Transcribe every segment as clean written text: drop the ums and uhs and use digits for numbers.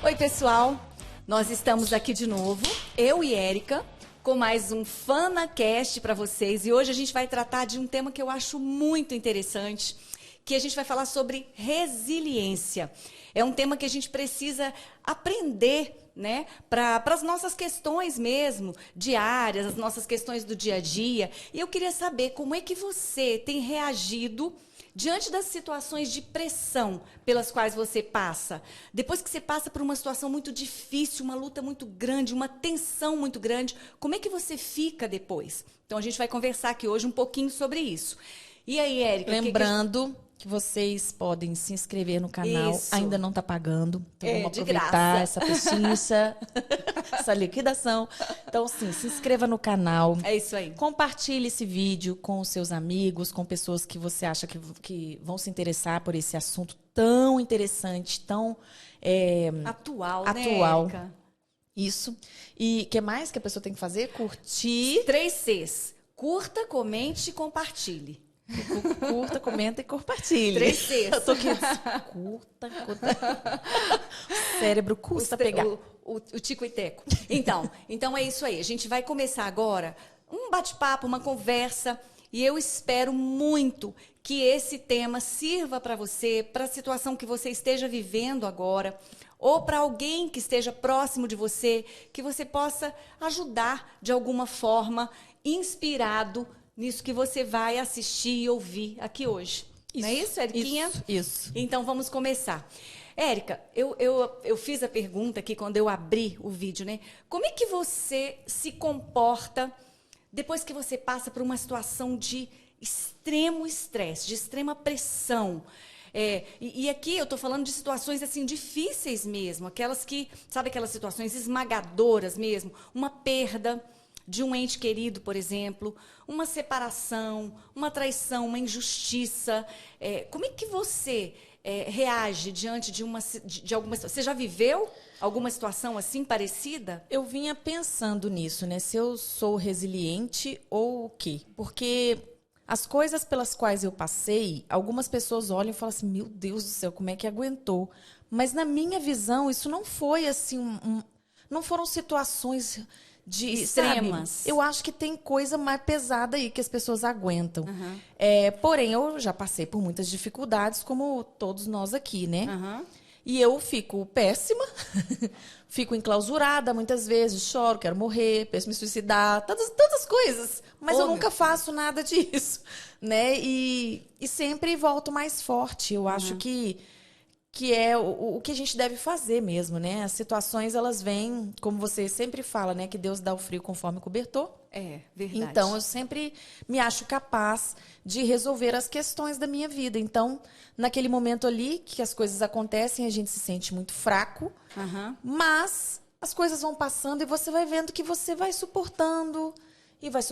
Oi, pessoal. Nós estamos aqui de novo, eu e Érica, com mais um FanaCast para vocês. E hoje a gente vai tratar de um tema que eu acho muito interessante, que a gente vai falar sobre resiliência. É um tema que a gente precisa aprender, né, para as nossas questões mesmo, diárias, as nossas questões do dia a dia. E eu queria saber como é que você tem reagido diante das situações de pressão pelas quais você passa. Depois que você passa por uma situação muito difícil, uma luta muito grande, uma tensão muito grande, como é que você fica depois? Então a gente vai conversar aqui hoje um pouquinho sobre isso. E aí, Érica? Lembrando que vocês podem se inscrever no canal, Isso. ainda não está pagando, então vamos de aproveitar graça. essa pechincha, essa liquidação. Então, sim, se inscreva no canal. É isso aí. Compartilhe esse vídeo com os seus amigos, com pessoas que você acha que vão se interessar por esse assunto tão interessante, tão Atual, atual. né, Érica? Isso. E o que mais que a pessoa tem que fazer? Curtir. 3 Cs. Curta, comente e compartilhe. Curta, comenta e compartilhe. 3 Cs. Eu tô aqui. Curta. O cérebro custa pegar. O tico e teco. Então é isso aí. A gente vai começar agora um bate-papo, uma conversa. E eu espero muito que esse tema sirva para você, para a situação que você esteja vivendo agora, ou para alguém que esteja próximo de você, que você possa ajudar de alguma forma, inspirado nisso que você vai assistir e ouvir aqui hoje. Não é isso, Eriquinha? Isso. Então, vamos começar. Érica, eu fiz a pergunta aqui quando eu abri o vídeo, né? Como é que você se comporta depois que você passa por uma situação de extremo estresse, de extrema pressão? E aqui eu estou falando de situações assim difíceis mesmo, aquelas que, sabe, aquelas situações esmagadoras mesmo, uma perda de um ente querido, por exemplo, uma separação, uma traição, uma injustiça. Como é que você reage diante de alguma situação? Você já viveu alguma situação assim parecida? Eu vinha pensando nisso, né? Se eu sou resiliente ou o quê? Porque as coisas pelas quais eu passei, algumas pessoas olham e falam assim, meu Deus do céu, como é que aguentou? Mas na minha visão, isso não foi assim, não foram situações de extremas. Sabe? Eu acho que tem coisa mais pesada aí que as pessoas aguentam. Uhum. Porém, eu já passei por muitas dificuldades, como todos nós aqui, né? Uhum. E eu fico péssima, fico enclausurada muitas vezes, choro, quero morrer, penso em me suicidar, tantas coisas. Mas eu nunca faço nada disso, né? E sempre volto mais forte. Eu acho que é o que a gente deve fazer mesmo, né? As situações, elas vêm, como você sempre fala, né? Que Deus dá o frio conforme o cobertor. É, verdade. Então, eu sempre me acho capaz de resolver as questões da minha vida. Então, naquele momento ali que as coisas acontecem, a gente se sente muito fraco, mas as coisas vão passando e você vai vendo que você vai suportando e vai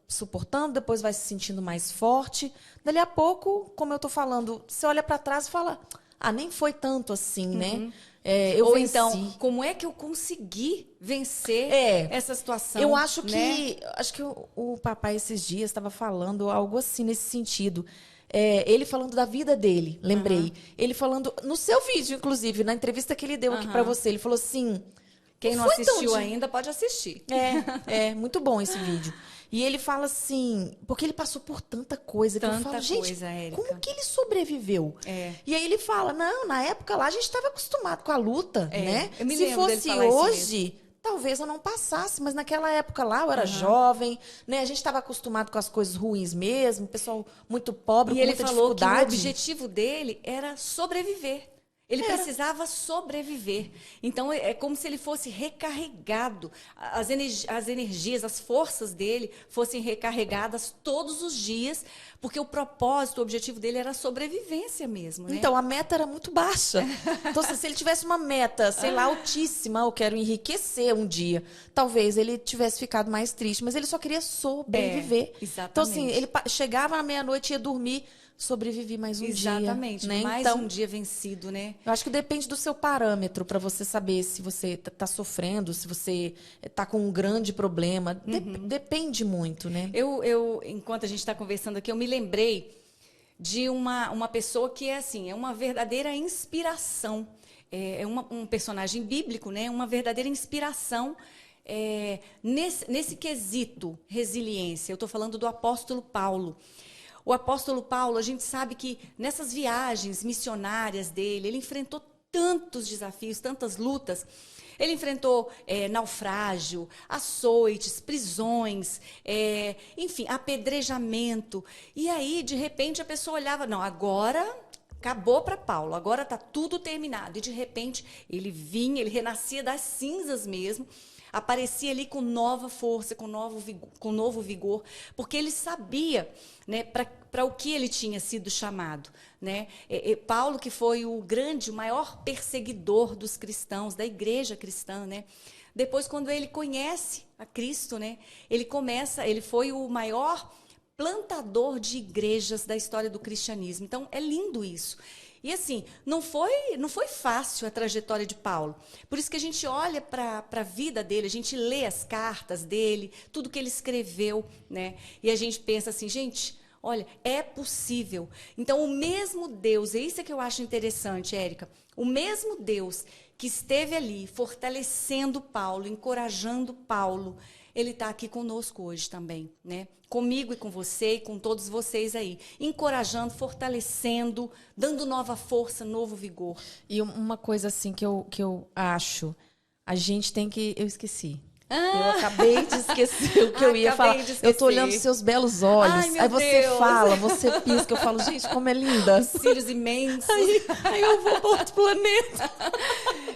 suportando, depois vai se sentindo mais forte. Dali a pouco, como eu tô falando, você olha para trás e fala, nem foi tanto assim, né? Eu Ou venci. então, como é que eu consegui vencer essa situação? Eu acho né? que o papai esses dias estava falando algo assim nesse sentido. Ele falando da vida dele, lembrei. Ele falando no seu vídeo, inclusive, na entrevista que ele deu aqui para você, ele falou assim. Quem não assistiu ainda pode assistir. Muito bom esse vídeo. E ele fala assim, porque ele passou por tanta coisa que eu falo, gente, Érica, como que ele sobreviveu? E aí ele fala, não, na época lá a gente estava acostumado com a luta, né? Eu me Se lembro dele fosse falar isso hoje, talvez eu não passasse, mas naquela época lá eu era jovem, né? A gente estava acostumado com as coisas ruins mesmo, pessoal muito pobre, e com muita dificuldade. ele falou que o objetivo dele era sobreviver. Ele precisava sobreviver. Então, é como se ele fosse recarregado. As energias, as forças dele fossem recarregadas todos os dias, porque o propósito, o objetivo dele era a sobrevivência mesmo, né? Então, a meta era muito baixa. Então, se ele tivesse uma meta, sei lá, altíssima, eu quero enriquecer um dia, talvez ele tivesse ficado mais triste, mas ele só queria sobreviver. Exatamente. Então, assim, ele chegava na meia-noite e ia dormir, sobrevivi mais um dia. Exatamente, né? mais então, um dia vencido, né? Eu acho que depende do seu parâmetro para você saber se você está sofrendo, se você está com um grande problema. Depende muito, né? Enquanto a gente está conversando aqui, eu me lembrei de uma pessoa que é assim, é uma verdadeira inspiração. um personagem bíblico, né? Uma verdadeira inspiração nesse quesito resiliência. Eu estou falando do apóstolo Paulo. O apóstolo Paulo, a gente sabe que nessas viagens missionárias dele, ele enfrentou tantos desafios, tantas lutas. Ele enfrentou naufrágio, açoites, prisões, enfim, apedrejamento. E aí, de repente, a pessoa olhava, não, agora acabou para Paulo, agora está tudo terminado. E, de repente, ele vinha, ele renascia das cinzas mesmo, aparecia ali com nova força, com novo vigor, porque ele sabia, né, para o que ele tinha sido chamado. Né? Paulo, que foi o maior perseguidor dos cristãos, da igreja cristã, né? Depois, quando ele conhece a Cristo, né, ele foi o maior plantador de igrejas da história do cristianismo. Então, é lindo isso. E assim, não foi fácil a trajetória de Paulo. Por isso que a gente olha para a vida dele, a gente lê as cartas dele, tudo que ele escreveu, né? E a gente pensa assim, gente, olha, é possível. Então, o mesmo Deus, é isso que eu acho interessante, Érica, o mesmo Deus que esteve ali fortalecendo Paulo, encorajando Paulo, ele está aqui conosco hoje também, né? Comigo e com você e com todos vocês aí, encorajando, fortalecendo, dando nova força, novo vigor. E uma coisa assim que eu acho, a gente tem que... Eu esqueci. Eu acabei de esquecer o que eu ia falar. Eu tô olhando seus belos olhos. Ai, aí você Deus. fala, você pisca. Eu falo, gente, como é linda. Os cílios imensos. Aí eu vou para outro planeta.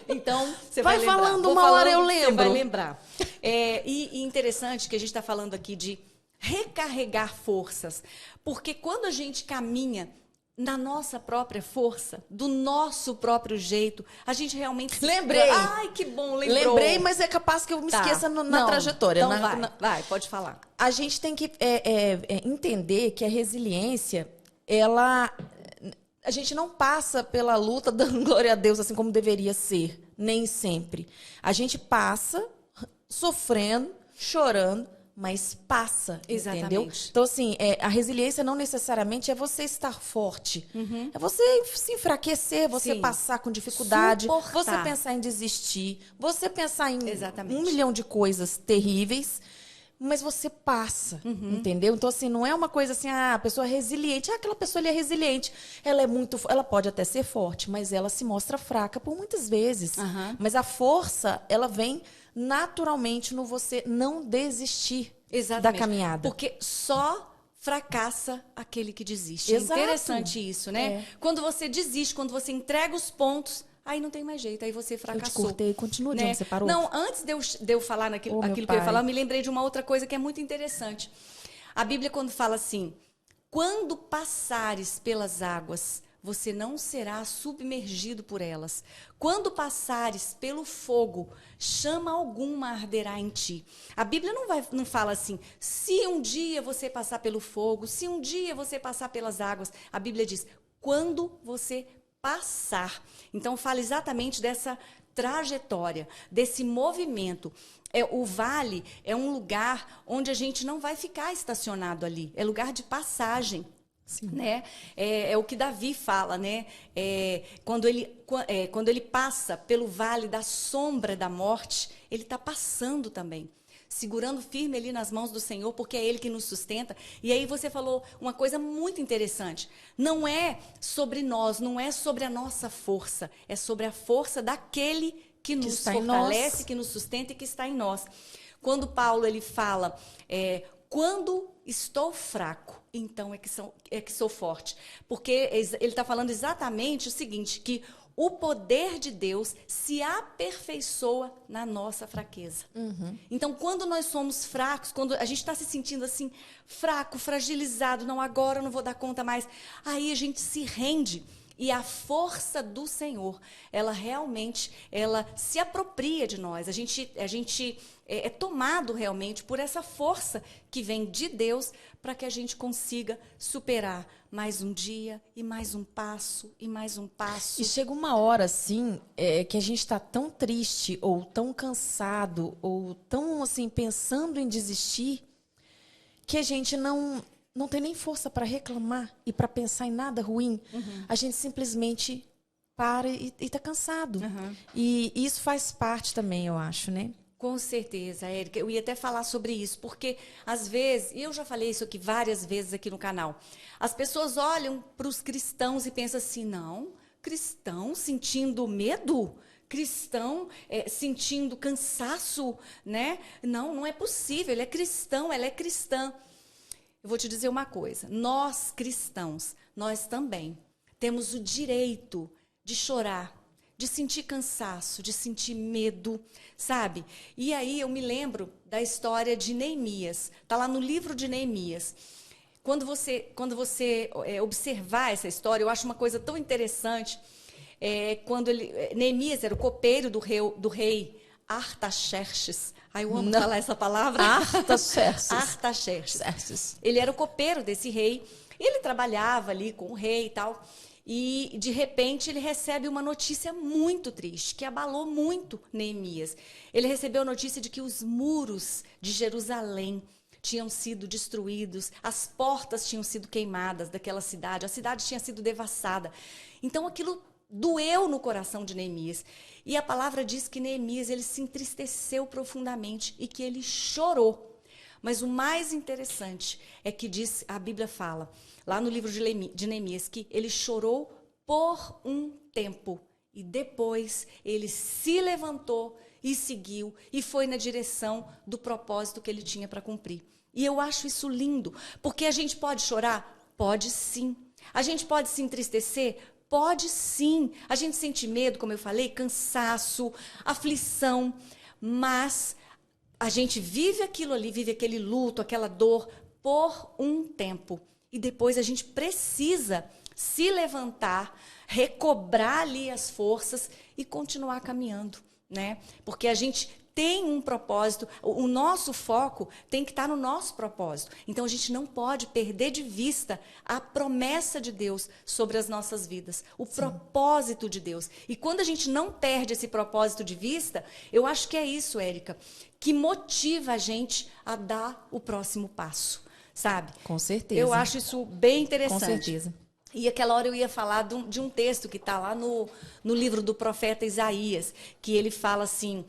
Então, você vai lembrar. falando, Vou uma falando, hora eu lembro. Você vai lembrar. E interessante que a gente está falando aqui de recarregar forças. Porque quando a gente caminha na nossa própria força, do nosso próprio jeito, a gente realmente... Lembrei. Ai, que bom, lembrou. Lembrei, mas é capaz que eu me esqueça na trajetória. Então vai, pode falar. A gente tem que entender que a resiliência, ela... A gente não passa pela luta dando glória a Deus assim como deveria ser, nem sempre. A gente passa sofrendo, chorando, mas passa, exatamente. Entendeu? Então, assim, a resiliência não necessariamente é você estar forte. Uhum. É você se enfraquecer, você Sim. passar com dificuldade, Suportar. você pensar em desistir, você pensar em Exatamente. 1 milhão de coisas terríveis, mas você passa, entendeu? Então, assim, não é uma coisa assim, a pessoa é resiliente. Aquela pessoa ali é resiliente. Ela pode até ser forte, mas ela se mostra fraca por muitas vezes. Uhum. Mas a força, ela vem naturalmente no você não desistir da caminhada. Porque só fracassa aquele que desiste. Exato. É interessante isso, né? Quando você desiste, quando você entrega os pontos, aí não tem mais jeito, aí você fracassou. Eu te cortei, continua de onde você parou. Não, antes de eu falar aquilo que eu ia falar, eu me lembrei de uma outra coisa que é muito interessante. A Bíblia, quando fala assim, quando passares pelas águas, você não será submergido por elas. Quando passares pelo fogo, chama alguma arderá em ti. A Bíblia não fala assim, se um dia você passar pelo fogo, se um dia você passar pelas águas. A Bíblia diz, quando você passar. Então, fala exatamente dessa trajetória, desse movimento. O vale é um lugar onde a gente não vai ficar estacionado ali. É lugar de passagem. Sim. Né? É o que Davi fala, né? Quando ele passa pelo vale da sombra da morte, ele está passando também, segurando firme ali nas mãos do Senhor, porque é Ele que nos sustenta. E aí você falou uma coisa muito interessante. Não é sobre nós, não é sobre a nossa força, é sobre a força daquele que nos fortalece, que nos sustenta e que está em nós. Quando Paulo ele fala, quando estou fraco, então é que sou forte. Porque ele está falando exatamente o seguinte, que o poder de Deus se aperfeiçoa na nossa fraqueza. Uhum. Então, quando nós somos fracos, quando a gente está se sentindo assim, fraco, fragilizado, não, agora eu não vou dar conta mais, aí a gente se rende. E a força do Senhor, ela realmente, ela se apropria de nós. A gente é tomado realmente por essa força que vem de Deus para que a gente consiga superar mais um dia e mais um passo e mais um passo. E chega uma hora, assim, que a gente está tão triste ou tão cansado ou tão, assim, pensando em desistir que a gente não tem nem força para reclamar e para pensar em nada ruim. Uhum. A gente simplesmente para e tá cansado. E isso faz parte também, eu acho, né? Com certeza, Érica. Eu ia até falar sobre isso, porque às vezes, e eu já falei isso aqui várias vezes aqui no canal, as pessoas olham para os cristãos e pensam assim, não, cristão sentindo medo? Cristão sentindo cansaço, né? Não, não é possível, ele é cristão, ela é cristã. Eu vou te dizer uma coisa, nós cristãos, nós também temos o direito de chorar, de sentir cansaço, de sentir medo, sabe? E aí eu me lembro da história de Neemias. Está lá no livro de Neemias. Quando você observar essa história, eu acho uma coisa tão interessante. Quando Neemias era o copeiro do rei Artaxerxes. Ai, eu amo falar essa palavra. Artaxerxes. Artaxerxes. Ele era o copeiro desse rei. Ele trabalhava ali com o rei e tal. E, de repente, ele recebe uma notícia muito triste, que abalou muito Neemias. Ele recebeu a notícia de que os muros de Jerusalém tinham sido destruídos, as portas tinham sido queimadas daquela cidade, a cidade tinha sido devassada. Então, aquilo doeu no coração de Neemias. E a palavra diz que Neemias ele se entristeceu profundamente e que ele chorou. Mas o mais interessante é que a Bíblia fala, lá no livro de Neemias, que ele chorou por um tempo. E depois ele se levantou e seguiu e foi na direção do propósito que ele tinha para cumprir. E eu acho isso lindo, porque a gente pode chorar? Pode sim. A gente pode se entristecer? Pode sim. A gente sente medo, como eu falei, cansaço, aflição, mas a gente vive aquilo ali, vive aquele luto, aquela dor por um tempo. E depois a gente precisa se levantar, recobrar ali as forças e continuar caminhando, né? Porque a gente tem um propósito, o nosso foco tem que estar no nosso propósito. Então a gente não pode perder de vista a promessa de Deus sobre as nossas vidas, o propósito de Deus. E quando a gente não perde esse propósito de vista, eu acho que é isso, Érica, que motiva a gente a dar o próximo passo, sabe? Com certeza. Eu acho isso bem interessante. Com certeza. E aquela hora eu ia falar de um texto que está lá no livro do profeta Isaías, que ele fala assim,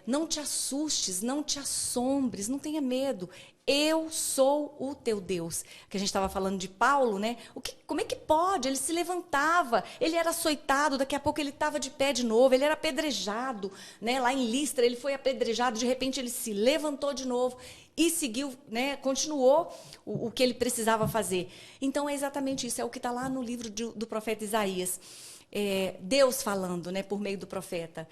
não te assustes, não te assombres, não tenha medo, eu sou o teu Deus. Que a gente estava falando de Paulo, né? Como é que pode? Ele se levantava, ele era açoitado, daqui a pouco ele estava de pé de novo, ele era apedrejado, né? Lá em Listra ele foi apedrejado, de repente ele se levantou de novo e seguiu, né? Continuou o que ele precisava fazer. Então é exatamente isso, é o que está lá no livro do profeta Isaías. Deus falando, né, por meio do profeta.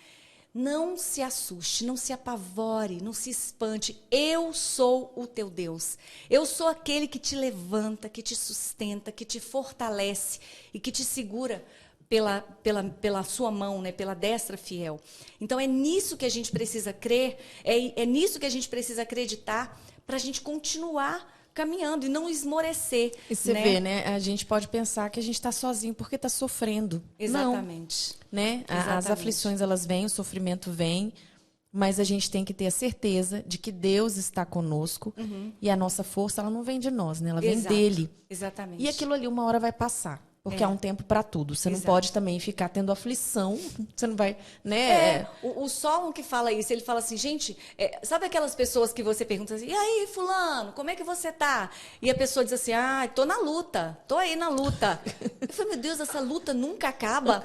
Não se assuste, não se apavore, não se espante. Eu sou o teu Deus. Eu sou aquele que te levanta, que te sustenta, que te fortalece e que te segura pela sua mão, né, pela destra fiel. Então é nisso que a gente precisa crer, é nisso que a gente precisa acreditar para a gente continuar caminhando e não esmorecer. E você vê, né? A gente pode pensar que a gente está sozinho porque está sofrendo. Exatamente. Não, né? Exatamente. As aflições, elas vêm, o sofrimento vem, mas a gente tem que ter a certeza de que Deus está conosco e a nossa força, ela não vem de nós, né? Ela vem dele. Exatamente. E aquilo ali uma hora vai passar. Porque há um tempo para tudo. Você não pode também ficar tendo aflição. Você não vai, né? O Solon que fala isso, ele fala assim, gente, sabe aquelas pessoas que você pergunta assim, e aí, fulano, como é que você tá? E a pessoa diz assim, tô na luta, tô aí na luta. Eu falei, meu Deus, essa luta nunca acaba.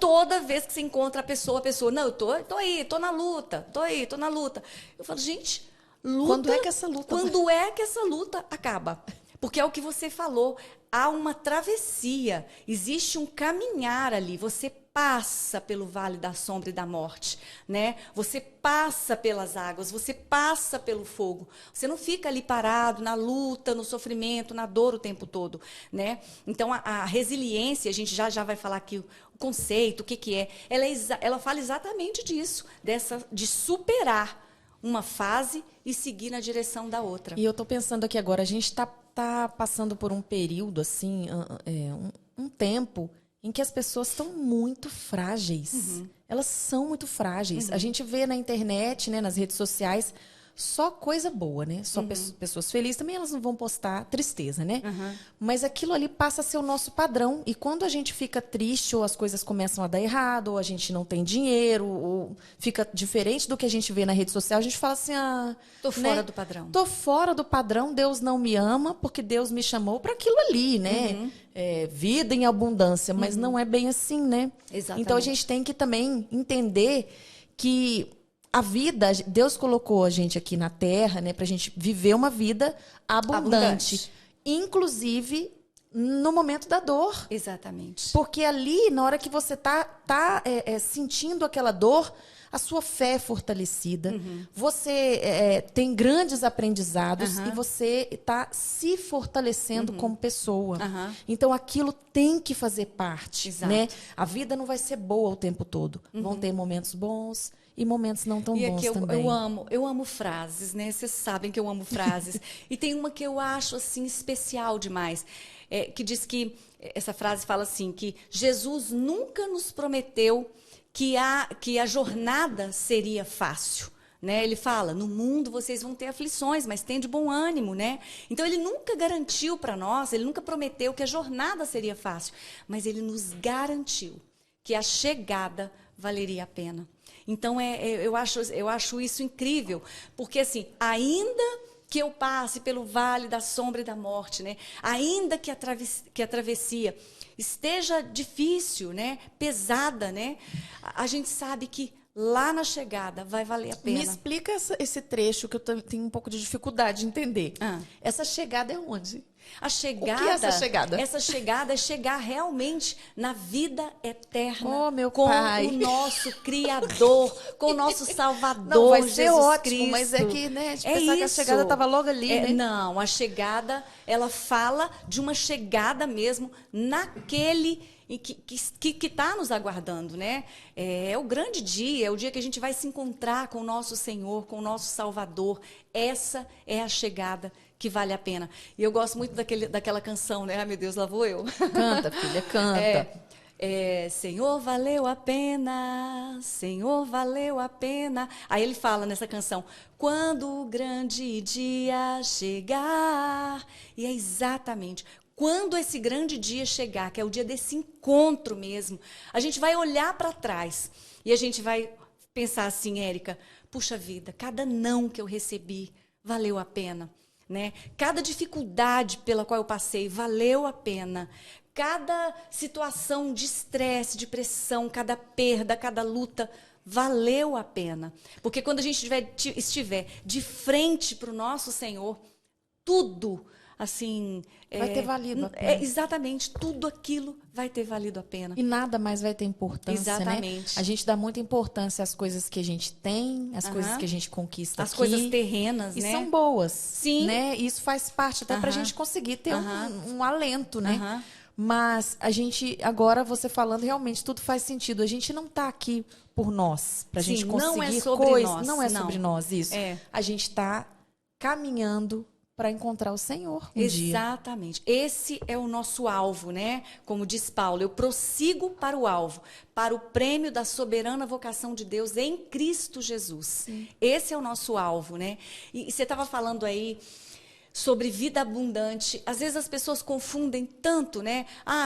Toda vez que você encontra a pessoa, não, eu tô aí, tô na luta, tô aí, tô na luta. Eu falo, gente, luta... Quando é que essa luta acaba? Porque é o que você falou, há uma travessia, existe um caminhar ali, você passa pelo vale da sombra e da morte, né? Você passa pelas águas, você passa pelo fogo. Você não fica ali parado na luta, no sofrimento, na dor o tempo todo, né? Então a resiliência, a gente já vai falar aqui o conceito, o que é. Ela fala exatamente disso, de superar uma fase e seguir na direção da outra. E eu estou pensando aqui agora, a gente está passando por um período, assim, um tempo em que as pessoas estão muito frágeis. Elas são muito frágeis. A gente vê na internet, né, nas redes sociais, só coisa boa, né? Só pessoas felizes. Também elas não vão postar tristeza, né? Mas aquilo ali passa a ser o nosso padrão. E quando a gente fica triste, ou as coisas começam a dar errado, ou a gente não tem dinheiro, ou fica diferente do que a gente vê na rede social, a gente fala assim, tô fora do padrão. Tô fora do padrão, Deus não me ama, porque Deus me chamou para aquilo ali, né? Vida em abundância, mas não é bem assim, né? Exatamente. Então a gente tem que também entender que a vida, Deus colocou a gente aqui na Terra, né, pra gente viver uma vida abundante. Inclusive no momento da dor. Exatamente. Porque ali, na hora que você tá sentindo aquela dor, a sua fé é fortalecida, você tem grandes aprendizados e você está se fortalecendo como pessoa. Então, aquilo tem que fazer parte. Né? A vida não vai ser boa o tempo todo. Vão ter momentos bons e momentos não tão bons também. Eu amo frases, né? Vocês sabem que eu amo frases. E tem uma que eu acho assim especial demais, que diz que, essa frase fala assim, que Jesus nunca nos prometeu que a jornada seria fácil. Né? Ele fala, no mundo vocês vão ter aflições, mas tem de bom ânimo, né? Então, ele nunca garantiu para nós, ele nunca prometeu que a jornada seria fácil, mas ele nos garantiu que a chegada valeria a pena. Então, eu acho isso incrível, porque, assim, ainda que eu passe pelo vale da sombra e da morte, né? Ainda que a travessia esteja difícil, né? Pesada, né? A gente sabe que lá na chegada vai valer a pena. Me explica esse trecho que eu tenho um pouco de dificuldade de entender. Essa chegada é onde? A chegada, o que é essa chegada? Essa chegada é chegar realmente na vida eterna com o nosso Criador, com o nosso Salvador, não, vai ser Jesus ótimo, Cristo. Mas é que, né, de pensar que a chegada estava logo ali, né? Não, a chegada, ela fala de uma chegada mesmo naquele que está nos aguardando, né? É o grande dia, é o dia que a gente vai se encontrar com o nosso Senhor, com o nosso Salvador. Essa é a chegada que vale a pena. E eu gosto muito daquela canção, né? Ai, meu Deus, lá vou eu. Canta, filha, canta. Senhor, valeu a pena, Senhor, valeu a pena. Aí ele fala nessa canção, quando o grande dia chegar. E é exatamente quando esse grande dia chegar, que é o dia desse encontro mesmo, a gente vai olhar para trás e a gente vai pensar assim, Érica, puxa vida, cada não que eu recebi valeu a pena. Né? Cada dificuldade pela qual eu passei valeu a pena. Cada situação de estresse, de pressão, cada perda, cada luta valeu a pena. Porque quando a gente estiver de frente para o nosso Senhor, tudo assim vai ter valido a pena. Exatamente, tudo aquilo vai ter valido a pena. E nada mais vai ter importância, exatamente. Né? A gente dá muita importância às coisas que a gente tem, às coisas que a gente conquista as aqui. Coisas terrenas, e né? E são boas. Sim. Né? E isso faz parte até para a gente conseguir ter um alento, né? Mas a gente, agora você falando, realmente tudo faz sentido. A gente não está aqui por nós, para a gente conseguir não é sobre coisas. Nós, não é sobre nós isso. A gente está caminhando para encontrar o Senhor um dia. Exatamente. Esse é o nosso alvo, né? Como diz Paulo, eu prossigo para o alvo, para o prêmio da soberana vocação de Deus em Cristo Jesus. Sim. Esse é o nosso alvo, né? E você estava falando aí sobre vida abundante. Às vezes as pessoas confundem tanto, né?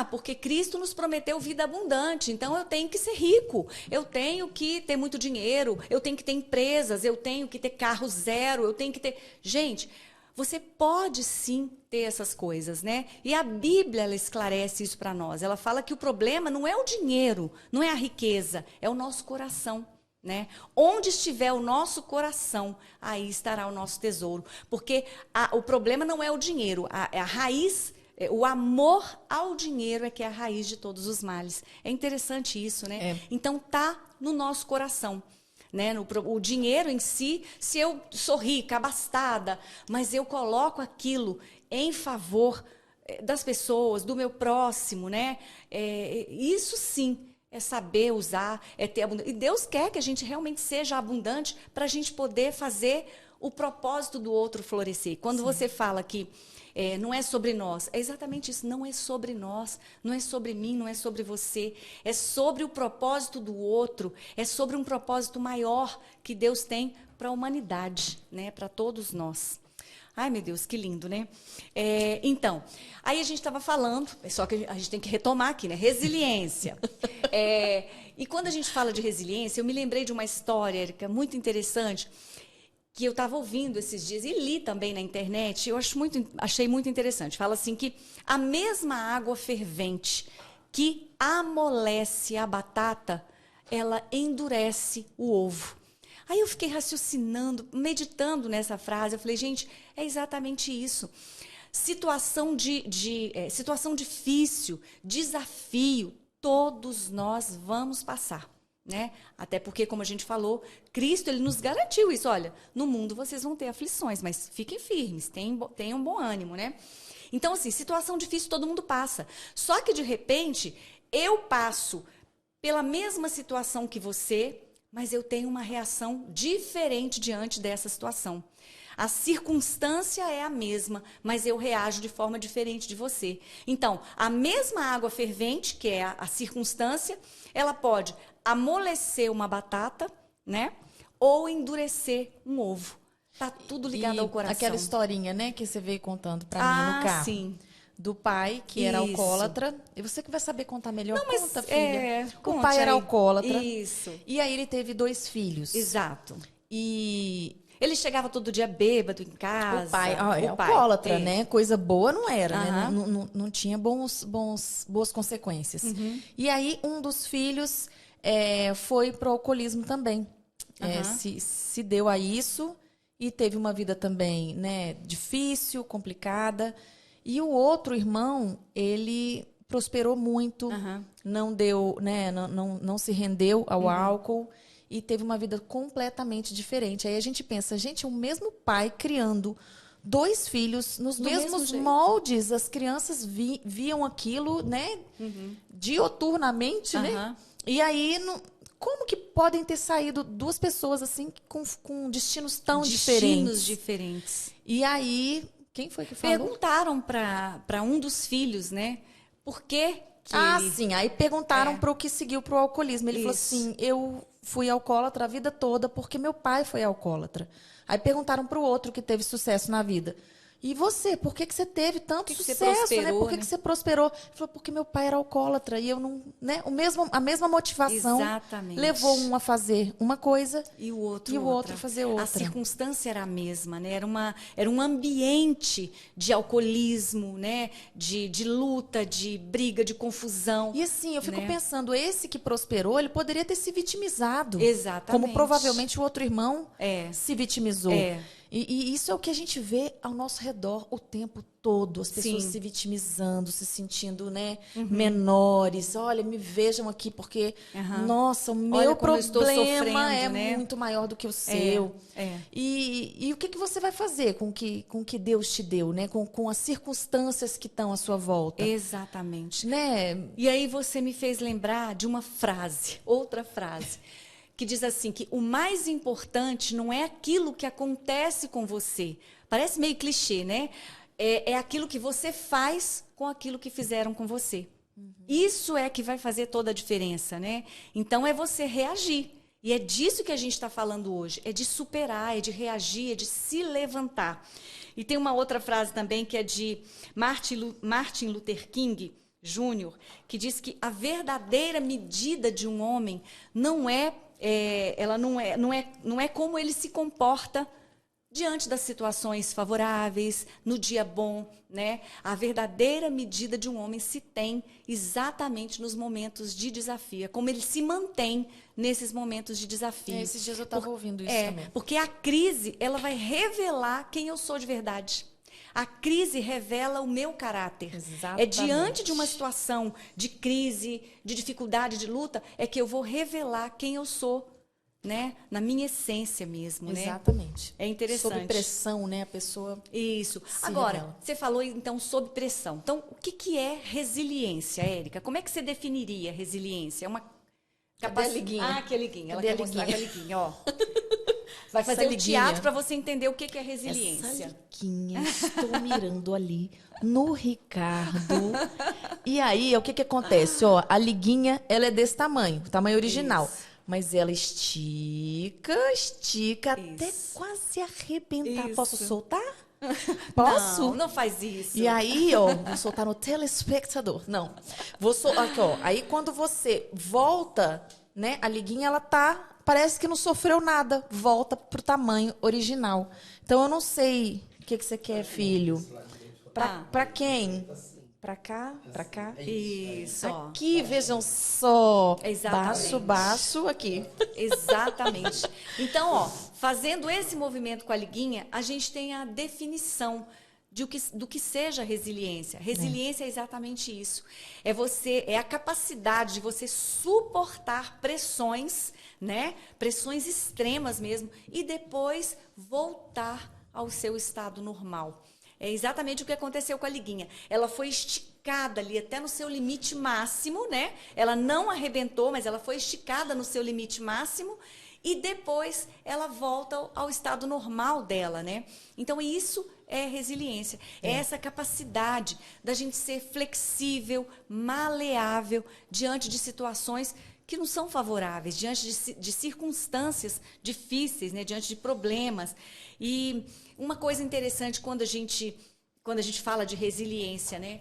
Porque Cristo nos prometeu vida abundante, então eu tenho que ser rico, eu tenho que ter muito dinheiro, eu tenho que ter empresas, eu tenho que ter carro zero, eu tenho que ter... Gente, você pode sim ter essas coisas, né? E a Bíblia, ela esclarece isso para nós. Ela fala que o problema não é o dinheiro, não é a riqueza, é o nosso coração. Né? Onde estiver o nosso coração, aí estará o nosso tesouro. Porque o problema não é o dinheiro, a raiz, o amor ao dinheiro é que é a raiz de todos os males. É interessante isso, né? Então tá no nosso coração. Né? O dinheiro em si, se eu sou rica, abastada, mas eu coloco aquilo em favor das pessoas, do meu próximo, né? Isso sim é saber usar, é ter abundância. E Deus quer que a gente realmente seja abundante para a gente poder fazer o propósito do outro florescer. Quando você fala que não é sobre nós. É exatamente isso, não é sobre nós, não é sobre mim, não é sobre você. É sobre o propósito do outro, é sobre um propósito maior que Deus tem para a humanidade, né? Para todos nós. Ai, meu Deus, que lindo, né? Então, aí a gente estava falando, só que a gente tem que retomar aqui, né? Resiliência. E quando a gente fala de resiliência, eu me lembrei de uma história, Érica, muito interessante, que eu estava ouvindo esses dias e li também na internet, eu achei muito interessante. Fala assim que a mesma água fervente que amolece a batata, ela endurece o ovo. Aí eu fiquei raciocinando, meditando nessa frase. Eu falei, gente, é exatamente isso. Situação situação difícil, desafio, todos nós vamos passar, né? Até porque, como a gente falou, Cristo ele nos garantiu isso. Olha, no mundo vocês vão ter aflições, mas fiquem firmes, tenham bom ânimo, né? Então, assim, situação difícil todo mundo passa. Só que, de repente, eu passo pela mesma situação que você, mas eu tenho uma reação diferente diante dessa situação. A circunstância é a mesma, mas eu reajo de forma diferente de você. Então, a mesma água fervente, que é a circunstância, ela pode amolecer uma batata, né? Ou endurecer um ovo. Tá tudo ligado ao coração. Aquela historinha, né, que você veio contando para mim no carro. Sim. Do pai, que era alcoólatra. E você que vai saber contar melhor. Não, mas, conta, filha. O conte pai era aí. alcoólatra. Isso. E aí ele teve 2 filhos. Exato. E ele chegava todo dia bêbado em casa. o pai é alcoólatra, né? Coisa boa não era, né? Não tinha boas consequências. E aí um dos filhos foi pro alcoolismo também. Se deu a isso e teve uma vida também, né, difícil, complicada. E o outro irmão, ele prosperou muito, não deu, né, não se rendeu ao álcool e teve uma vida completamente diferente. Aí a gente pensa, gente, o mesmo pai criando 2 filhos nos mesmos moldes, as crianças viam aquilo, né, dioturnamente, né? E aí, como que podem ter saído 2 pessoas assim com destinos tão diferentes? E aí, quem foi que falou? Perguntaram para um dos filhos, né? Por que sim. Aí perguntaram para o que seguiu para o alcoolismo. Ele falou assim, eu fui alcoólatra a vida toda porque meu pai foi alcoólatra. Aí perguntaram para o outro que teve sucesso na vida. E você, por que você teve tanto sucesso, né? Por que você prosperou? Ele falou, porque meu pai era alcoólatra e eu não, né? A mesma motivação levou um a fazer uma coisa e o outro a fazer outra. A circunstância era a mesma, né? Era um ambiente de alcoolismo, né? De luta, de briga, de confusão. E assim, eu fico pensando, esse que prosperou, ele poderia ter se vitimizado. Exatamente. Como provavelmente o outro irmão se vitimizou. E isso é o que a gente vê ao nosso redor o tempo todo. As pessoas se vitimizando, se sentindo, né, menores. Olha, me vejam aqui, porque, nossa, o meu problema é muito maior do que o seu. E o que você vai fazer com o que Deus te deu, né? Com as circunstâncias que estão à sua volta. Exatamente. Né? E aí você me fez lembrar de uma frase, outra frase, que diz assim, que o mais importante não é aquilo que acontece com você. Parece meio clichê, né? É aquilo que você faz com aquilo que fizeram com você. Isso é que vai fazer toda a diferença, né? Então, é você reagir. E é disso que a gente está falando hoje. É de superar, é de reagir, é de se levantar. E tem uma outra frase também que é de Martin Luther King Jr., que diz que a verdadeira medida de um homem não é como ele se comporta diante das situações favoráveis, no dia bom, né? A verdadeira medida de um homem se tem exatamente nos momentos de desafio, como ele se mantém nesses momentos de desafio. Esses dias eu estava ouvindo isso também. Porque a crise, ela vai revelar quem eu sou de verdade. A crise revela o meu caráter. Exatamente. É diante de uma situação de crise, de dificuldade, de luta, é que eu vou revelar quem eu sou, né? Na minha essência mesmo, né? Exatamente. É interessante. Sob pressão, né? A pessoa... Isso. Agora, você falou, então, sob pressão. Então, o que é resiliência, Érica? Como é que você definiria resiliência? É uma Cadê a liguinha? Ah, que é a liguinha. Ela Cadê quer mostrar a liguinha, ó. Vai fazer o liguinha. teatro para você entender o que é resiliência. Essa liguinha, estou mirando ali no Ricardo. E aí, o que acontece? Ó, a liguinha, ela é desse tamanho original. Isso. Mas ela estica até quase arrebentar. Isso. Posso soltar? Posso? Não faz isso. E aí, ó, vou soltar no telespectador. Não. Aqui, ó. Aí quando você volta, né, a liguinha ela parece que não sofreu nada, volta pro tamanho original. Então eu não sei o que você quer, filho. Pra quem? Pra cá, pra cá. Isso. Aqui, vejam só. Exatamente. Baixo, aqui. Exatamente. Então, ó, fazendo esse movimento com a liguinha, a gente tem a definição do que seja resiliência. Resiliência é exatamente isso. É a capacidade de você suportar pressões, né? Pressões extremas mesmo, e depois voltar ao seu estado normal. É exatamente o que aconteceu com a liguinha. Ela foi esticada ali até no seu limite máximo, né? Ela não arrebentou, mas ela foi esticada no seu limite máximo e depois ela volta ao estado normal dela, né? Então, isso é resiliência. É essa capacidade da gente ser flexível, maleável diante de situações que não são favoráveis, diante de circunstâncias difíceis, né? Diante de problemas. E uma coisa interessante quando a gente fala de resiliência, né?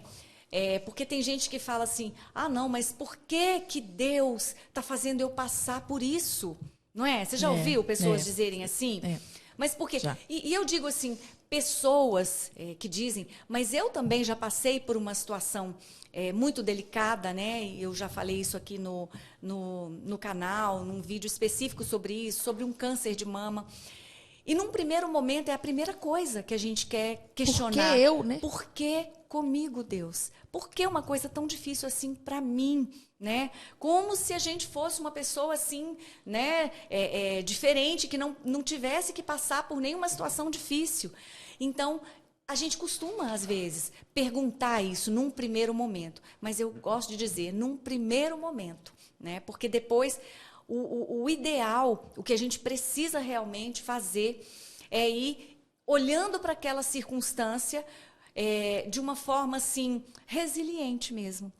Porque tem gente que fala assim, não, mas por que Deus está fazendo eu passar por isso? Não é? Você já ouviu pessoas dizerem assim? Mas por quê? E eu digo assim, pessoas que dizem, mas eu também já passei por uma situação muito delicada, né? Eu já falei isso aqui no canal, num vídeo específico sobre isso, sobre um câncer de mama. E num primeiro momento é a primeira coisa que a gente quer questionar. Por que eu, né? Por que comigo, Deus? Por que uma coisa tão difícil assim para mim, né? Como se a gente fosse uma pessoa assim, né? Diferente, que não tivesse que passar por nenhuma situação difícil. Então, a gente costuma, às vezes, perguntar isso num primeiro momento. Mas eu gosto de dizer, num primeiro momento, né? Porque depois... O ideal, o que a gente precisa realmente fazer é ir olhando para aquela circunstância de uma forma assim, resiliente mesmo.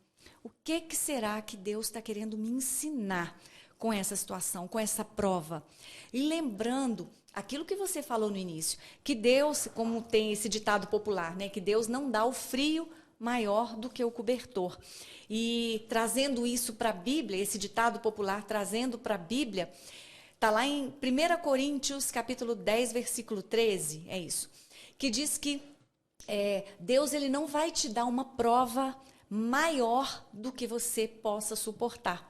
O que será que Deus está querendo me ensinar com essa situação, com essa prova? E lembrando aquilo que você falou no início, que Deus, como tem esse ditado popular, né, que Deus não dá o frio maior do que o cobertor. E trazendo isso para a Bíblia, esse ditado popular trazendo para a Bíblia, está lá em 1 Coríntios, capítulo 10, versículo 13, é isso, que diz que Deus ele não vai te dar uma prova maior do que você possa suportar.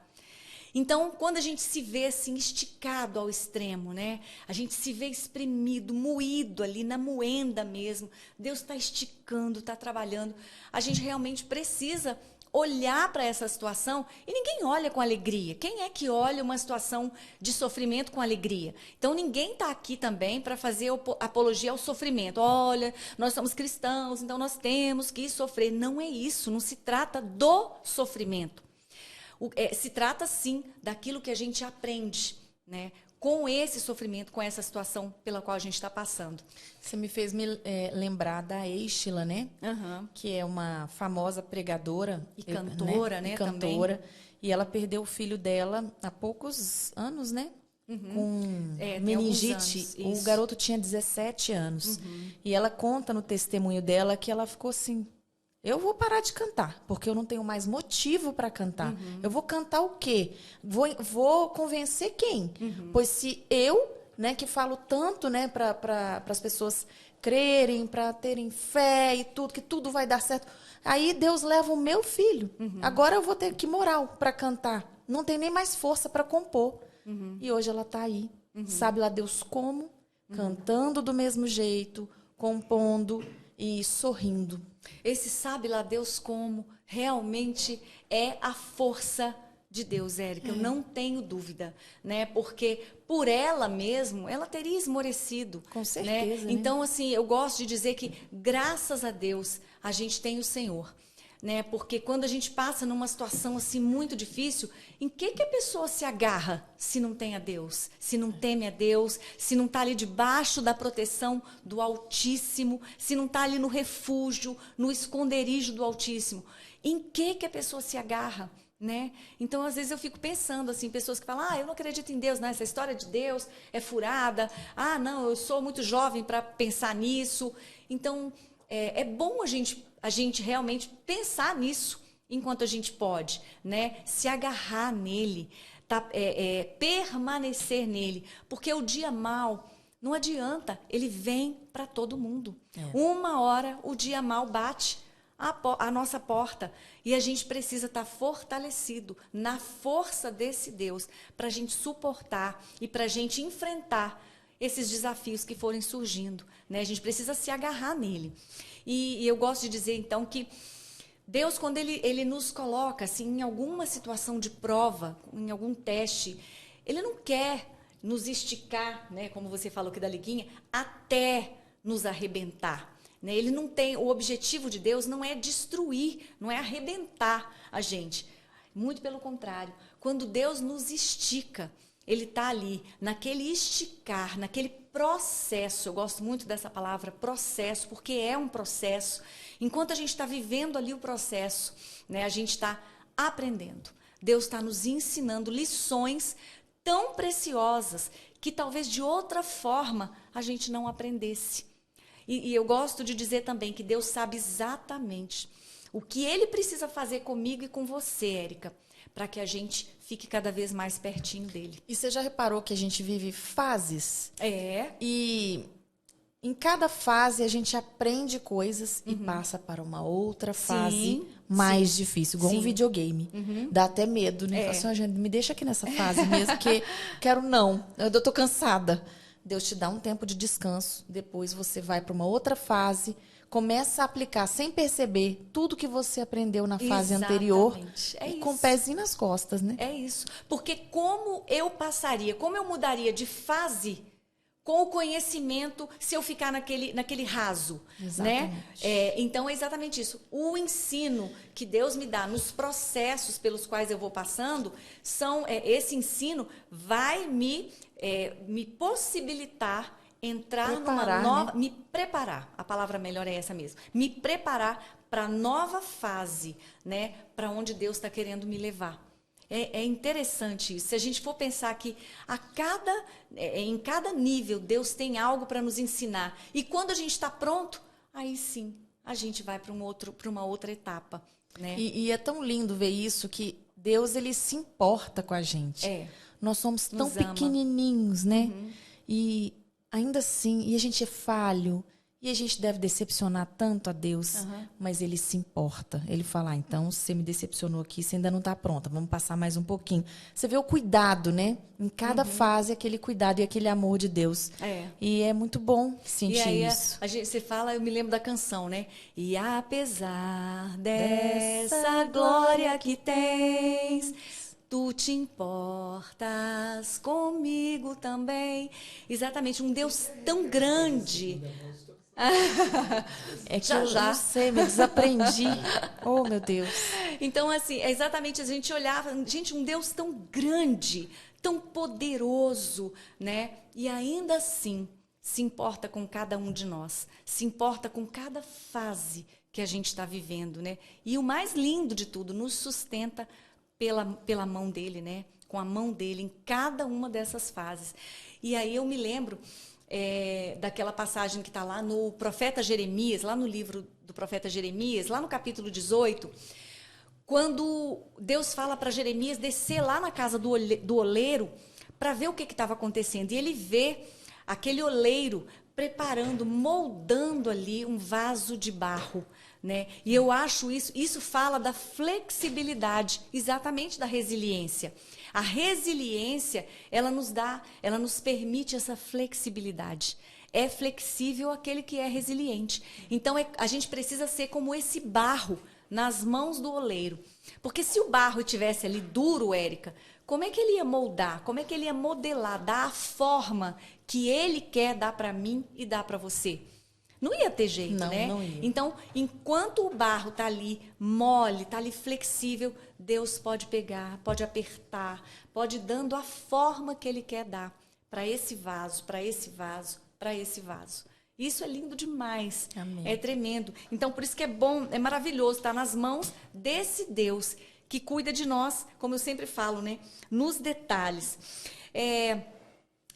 Então, quando a gente se vê assim esticado ao extremo, né? A gente se vê espremido, moído ali na moenda mesmo. Deus está esticando, está trabalhando. A gente realmente precisa olhar para essa situação e ninguém olha com alegria. Quem é que olha uma situação de sofrimento com alegria? Então, ninguém está aqui também para fazer apologia ao sofrimento. Olha, nós somos cristãos, então nós temos que sofrer. Não é isso, não se trata do sofrimento. Se trata, sim, daquilo que a gente aprende, né, com esse sofrimento, com essa situação pela qual a gente está passando. Você me fez lembrar da Êxila, né? Uhum. Que é uma famosa pregadora. E cantora, né? Cantora. Também. E ela perdeu o filho dela há poucos anos, né? Uhum. Com meningite. O garoto tinha 17 anos. Uhum. E ela conta no testemunho dela que ela ficou assim... Eu vou parar de cantar, porque eu não tenho mais motivo para cantar. Uhum. Eu vou cantar o quê? Vou convencer quem? Uhum. Pois se eu, né, que falo tanto, né, para as pessoas crerem, para terem fé e tudo, que tudo vai dar certo, aí Deus leva o meu filho. Uhum. Agora eu vou ter que moral para cantar. Não tem nem mais força para compor. Uhum. E hoje ela está aí. Uhum. Sabe lá Deus como? Cantando do mesmo jeito, compondo e sorrindo. Esse sabe lá Deus como realmente é a força de Deus, Érica. Eu não tenho dúvida, né? Porque por ela mesmo, ela teria esmorecido. Com certeza. Né? Então, assim, eu gosto de dizer que graças a Deus a gente tem o Senhor. né? Porque quando a gente passa numa situação assim muito difícil, em que a pessoa se agarra se não tem a Deus? Se não teme a Deus, se não está ali debaixo da proteção do Altíssimo, se não está ali no refúgio, no esconderijo do Altíssimo, em que a pessoa se agarra? Né? Então, às vezes eu fico pensando assim, pessoas que falam, eu não acredito em Deus, não, essa história de Deus é furada, não, eu sou muito jovem para pensar nisso. Então, é bom a gente realmente pensar nisso enquanto a gente pode, né? Se agarrar nele, permanecer nele, porque o dia mau, não adianta, ele vem para todo mundo. Uma hora o dia mau bate a nossa porta. E a gente precisa estar fortalecido na força desse Deus para a gente suportar e para a gente enfrentar esses desafios que forem surgindo. Né? A gente precisa se agarrar nele. E eu gosto de dizer, então, que Deus, quando ele nos coloca assim, em alguma situação de prova, em algum teste, ele não quer nos esticar, né, como você falou aqui da liguinha, até nos arrebentar. Ele não tem, o objetivo de Deus não é destruir, não é arrebentar a gente. Muito pelo contrário. Quando Deus nos estica, ele está ali, naquele esticar, naquele processo. Eu gosto muito dessa palavra, processo, porque é um processo. Enquanto a gente está vivendo ali o processo, né, a gente está aprendendo. Deus está nos ensinando lições tão preciosas que talvez de outra forma a gente não aprendesse. E eu gosto de dizer também que Deus sabe exatamente o que Ele precisa fazer comigo e com você, Érica, para que a gente fique cada vez mais pertinho dEle. E você já reparou que a gente vive fases? É. E em cada fase a gente aprende coisas e passa para uma outra fase mais difícil, igual um videogame. Dá até medo, né? Fala assim, gente, me deixa aqui nessa fase mesmo, porque quero não. Eu tô cansada. Deus te dá um tempo de descanso, depois você vai para uma outra fase, começa a aplicar sem perceber tudo que você aprendeu na fase anterior e com o pezinho nas costas, né? É isso. Porque como eu mudaria de fase com o conhecimento se eu ficar naquele raso, exatamente. Né? Então é exatamente isso. O ensino que Deus me dá nos processos pelos quais eu vou passando, esse ensino vai me possibilitar entrar numa nova... Né? Me preparar, a palavra melhor é essa mesmo. Me preparar para a nova fase, né? Para onde Deus está querendo me levar. É interessante isso. Se a gente for pensar que em cada nível Deus tem algo para nos ensinar. E quando a gente está pronto, aí sim, a gente vai para uma outra etapa. Né? E é tão lindo ver isso, que Deus, ele se importa com a gente. Nós somos tão pequenininhos, né? E ainda assim, e a gente é falho. E a gente deve decepcionar tanto a Deus, mas Ele se importa. Ele fala, então, você me decepcionou aqui, você ainda não está pronta, vamos passar mais um pouquinho. Você vê o cuidado, né? Em cada fase, aquele cuidado e aquele amor de Deus. E é muito bom sentir isso. Você fala, eu me lembro da canção, né? E apesar dessa glória que tens, tu te importas comigo também. Exatamente, um Deus tão grande... É que eu não sei, mas desaprendi. Oh, meu Deus. Então, assim, é exatamente, a gente olhava, gente, um Deus tão grande, tão poderoso, né? E ainda assim, se importa com cada um de nós, se importa com cada fase que a gente está vivendo, né? E o mais lindo de tudo, nos sustenta pela mão dele, né? Com a mão dele em cada uma dessas fases. E aí eu me lembro... daquela passagem que está lá no profeta Jeremias, lá no livro do profeta Jeremias, lá no capítulo 18, quando Deus fala para Jeremias descer lá na casa do oleiro para ver o que estava acontecendo. E ele vê aquele oleiro preparando, moldando ali um vaso de barro. Né? E eu acho isso fala da flexibilidade, exatamente da resiliência. A resiliência, ela nos permite essa flexibilidade. É flexível aquele que é resiliente. Então, a gente precisa ser como esse barro nas mãos do oleiro. Porque se o barro estivesse ali duro, Érica, como é que ele ia moldar? Como é que ele ia modelar, dar a forma que ele quer dar para mim e dar para você? não ia ter jeito, Não, né? não ia. Então, enquanto o barro está ali mole, está ali flexível, Deus pode pegar, pode apertar, pode ir dando a forma que Ele quer dar para esse vaso, para esse vaso, para esse vaso. Isso é lindo demais. Amém. É tremendo. Então, por isso que é bom, é maravilhoso estar nas mãos desse Deus que cuida de nós, como eu sempre falo, né? Nos detalhes.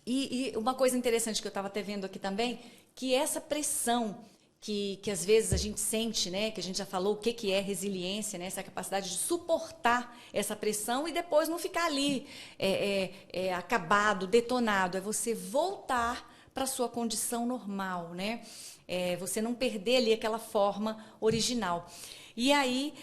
E uma coisa interessante que eu estava até vendo aqui também, que essa pressão que às vezes a gente sente, né? Que a gente já falou o que é resiliência, né? Essa capacidade de suportar essa pressão e depois não ficar ali acabado, detonado. É você voltar para a sua condição normal, né? Você não perder ali aquela forma original. E aí,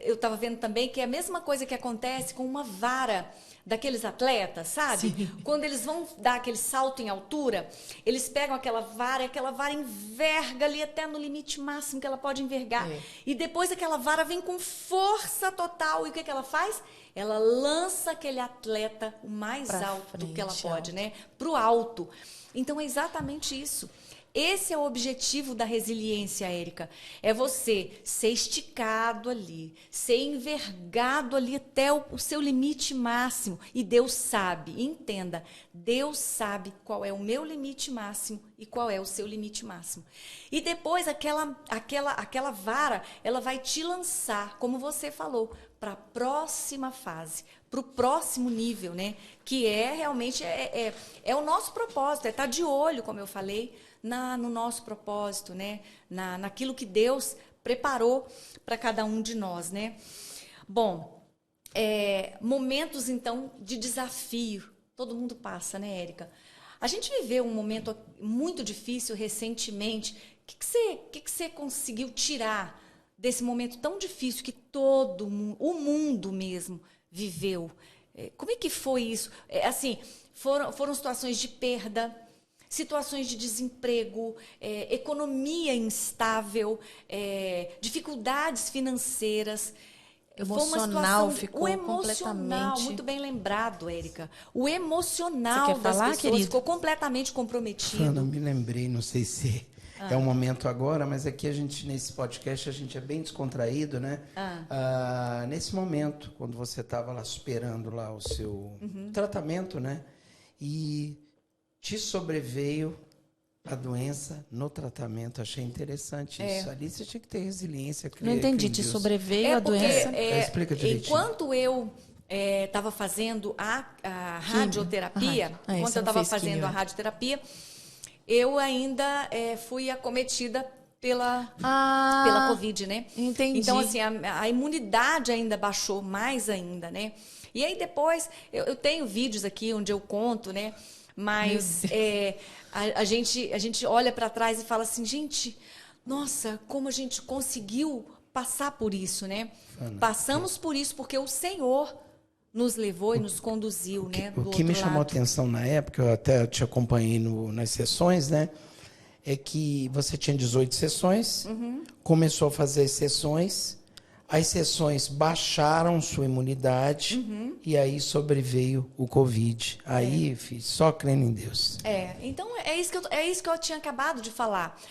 eu estava vendo também que é a mesma coisa que acontece com uma vara daqueles atletas, sabe? Sim. Quando eles vão dar aquele salto em altura, eles pegam aquela vara enverga ali até no limite máximo que ela pode envergar. E depois aquela vara vem com força total. E o que ela faz? Ela lança aquele atleta o mais alto que ela pode, né? Para o alto. Então, é exatamente isso. Esse é o objetivo da resiliência, Érica. É você ser esticado ali, ser envergado ali até o seu limite máximo. E Deus sabe, entenda, Deus sabe qual é o meu limite máximo e qual é o seu limite máximo. E depois aquela vara, ela vai te lançar, como você falou, para a próxima fase, para o próximo nível, né? Que realmente o nosso propósito, estar de olho, como eu falei, no nosso propósito, né? Naquilo que Deus preparou para cada um de nós, né? Bom, momentos, então, de desafio. Todo mundo passa, né, Érica? A gente viveu um momento muito difícil recentemente. O que você conseguiu tirar desse momento tão difícil que todo mundo, o mundo mesmo, viveu? Como é que foi isso? Assim, foram situações de perda, situações de desemprego, economia instável, dificuldades financeiras. Emocional ficou o emocional, completamente. muito bem lembrado, Érica. O emocional Você quer falar, das pessoas querido? ficou completamente comprometido. Fana, me lembrei, não sei se é o momento agora, mas aqui nesse podcast, a gente é bem descontraído, né? Nesse momento, quando você estava lá superando lá o seu tratamento, né? E te sobreveio a doença no tratamento. Achei interessante isso. Ali você tinha que ter resiliência. Não entendi, te sobreveio a doença? Explica direitinho. Enquanto eu estava fazendo a radioterapia, enquanto eu estava fazendo a radioterapia, eu ainda fui acometida pela Covid, né? Entendi. Então, assim, a imunidade ainda baixou mais ainda, né? E aí depois, eu tenho vídeos aqui onde eu conto, né? Mas a gente olha para trás e fala assim, gente, nossa, como a gente conseguiu passar por isso, né? Passamos por isso porque o Senhor nos levou e nos conduziu, né? O que me chamou a atenção na época, eu até te acompanhei nas sessões, né? É que você tinha 18 sessões, começou a fazer as sessões baixaram sua imunidade e aí sobreveio o Covid. Aí, filho, só crendo em Deus. Então é isso que eu tinha acabado de falar.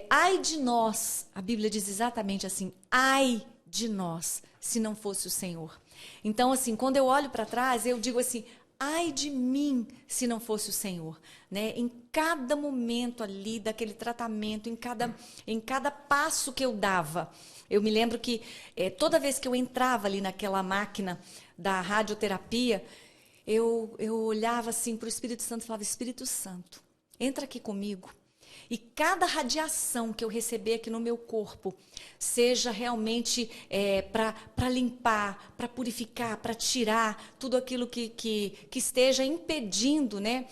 Ai de nós, a Bíblia diz exatamente assim, ai de nós, se não fosse o Senhor. Então, assim, quando eu olho para trás, eu digo assim, ai de mim, se não fosse o Senhor. Né? Em cada momento ali daquele tratamento, em cada passo que eu dava, eu me lembro que toda vez que eu entrava ali naquela máquina da radioterapia, eu olhava assim para o Espírito Santo e falava, Espírito Santo, entra aqui comigo. E cada radiação que eu receber aqui no meu corpo, seja realmente para limpar, para purificar, para tirar tudo aquilo que esteja impedindo, né,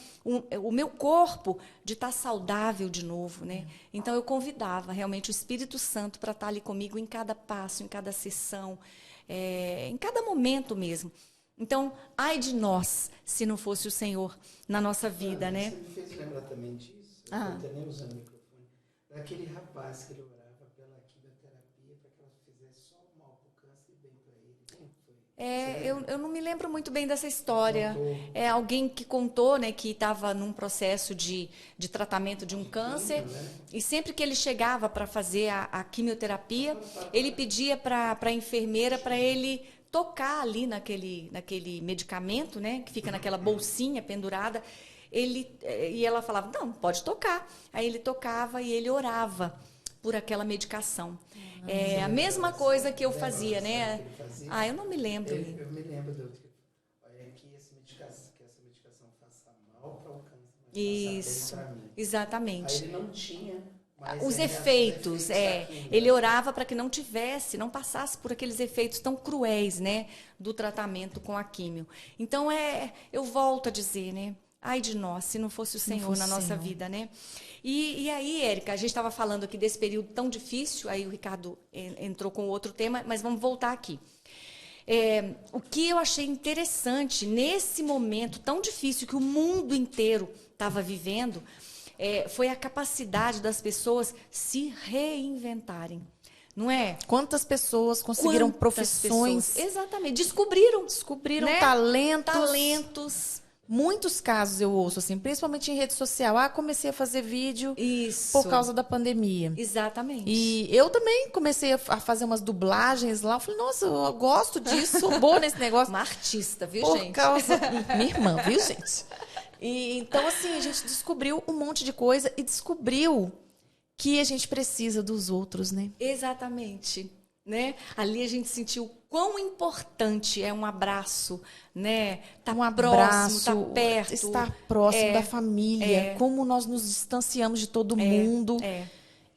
o meu corpo de estar saudável de novo. Né? Então, eu convidava realmente o Espírito Santo para estar ali comigo em cada passo, em cada sessão, em cada momento mesmo. Então, ai de nós, se não fosse o Senhor na nossa vida, né? Você me fez lembrar também disso. Eu nem usando o microfone. Daquele rapaz que ele orava pela quimioterapia, para que ela fizesse só mal pro câncer e bem para ele. Eu não me lembro muito bem dessa história. É alguém que contou, né, que estava num processo de tratamento de um câncer, e sempre que ele chegava para fazer a quimioterapia, ele pedia para a enfermeira para ele tocar ali naquele medicamento, né, que fica naquela bolsinha pendurada. E ela falava, não, pode tocar. Aí ele tocava e ele orava por aquela medicação. É a mesma coisa que eu fazia, né? Eu não me lembro. Eu me lembro que essa medicação faça mal para o câncer, mas isso, faça bem para mim. Exatamente. Aí ele não tinha os efeitos, ele orava para que não passasse por aqueles efeitos tão cruéis, né, do tratamento com a químio. Então, eu volto a dizer, né, ai de nós, se não fosse o Senhor na nossa vida, né? E aí, Érica, a gente estava falando aqui desse período tão difícil, aí o Ricardo entrou com outro tema, mas vamos voltar aqui. O que eu achei interessante nesse momento tão difícil que o mundo inteiro estava vivendo, foi a capacidade das pessoas se reinventarem. Não é? Quantas pessoas conseguiram profissões? Exatamente, descobriram né? talentos. Muitos casos eu ouço, assim, principalmente em rede social. Comecei a fazer vídeo por causa da pandemia. Exatamente. E eu também comecei a fazer umas dublagens lá. Eu falei, nossa, eu gosto disso, sou boa nesse negócio. Uma artista, viu, por gente? Causa... Minha irmã, viu, gente? Então, assim, a gente descobriu um monte de coisa e descobriu que a gente precisa dos outros, né? Exatamente. Né? Ali a gente sentiu quão importante é um abraço, né? Tá próximo, tá perto, estar próximo da família, como nós nos distanciamos de todo mundo.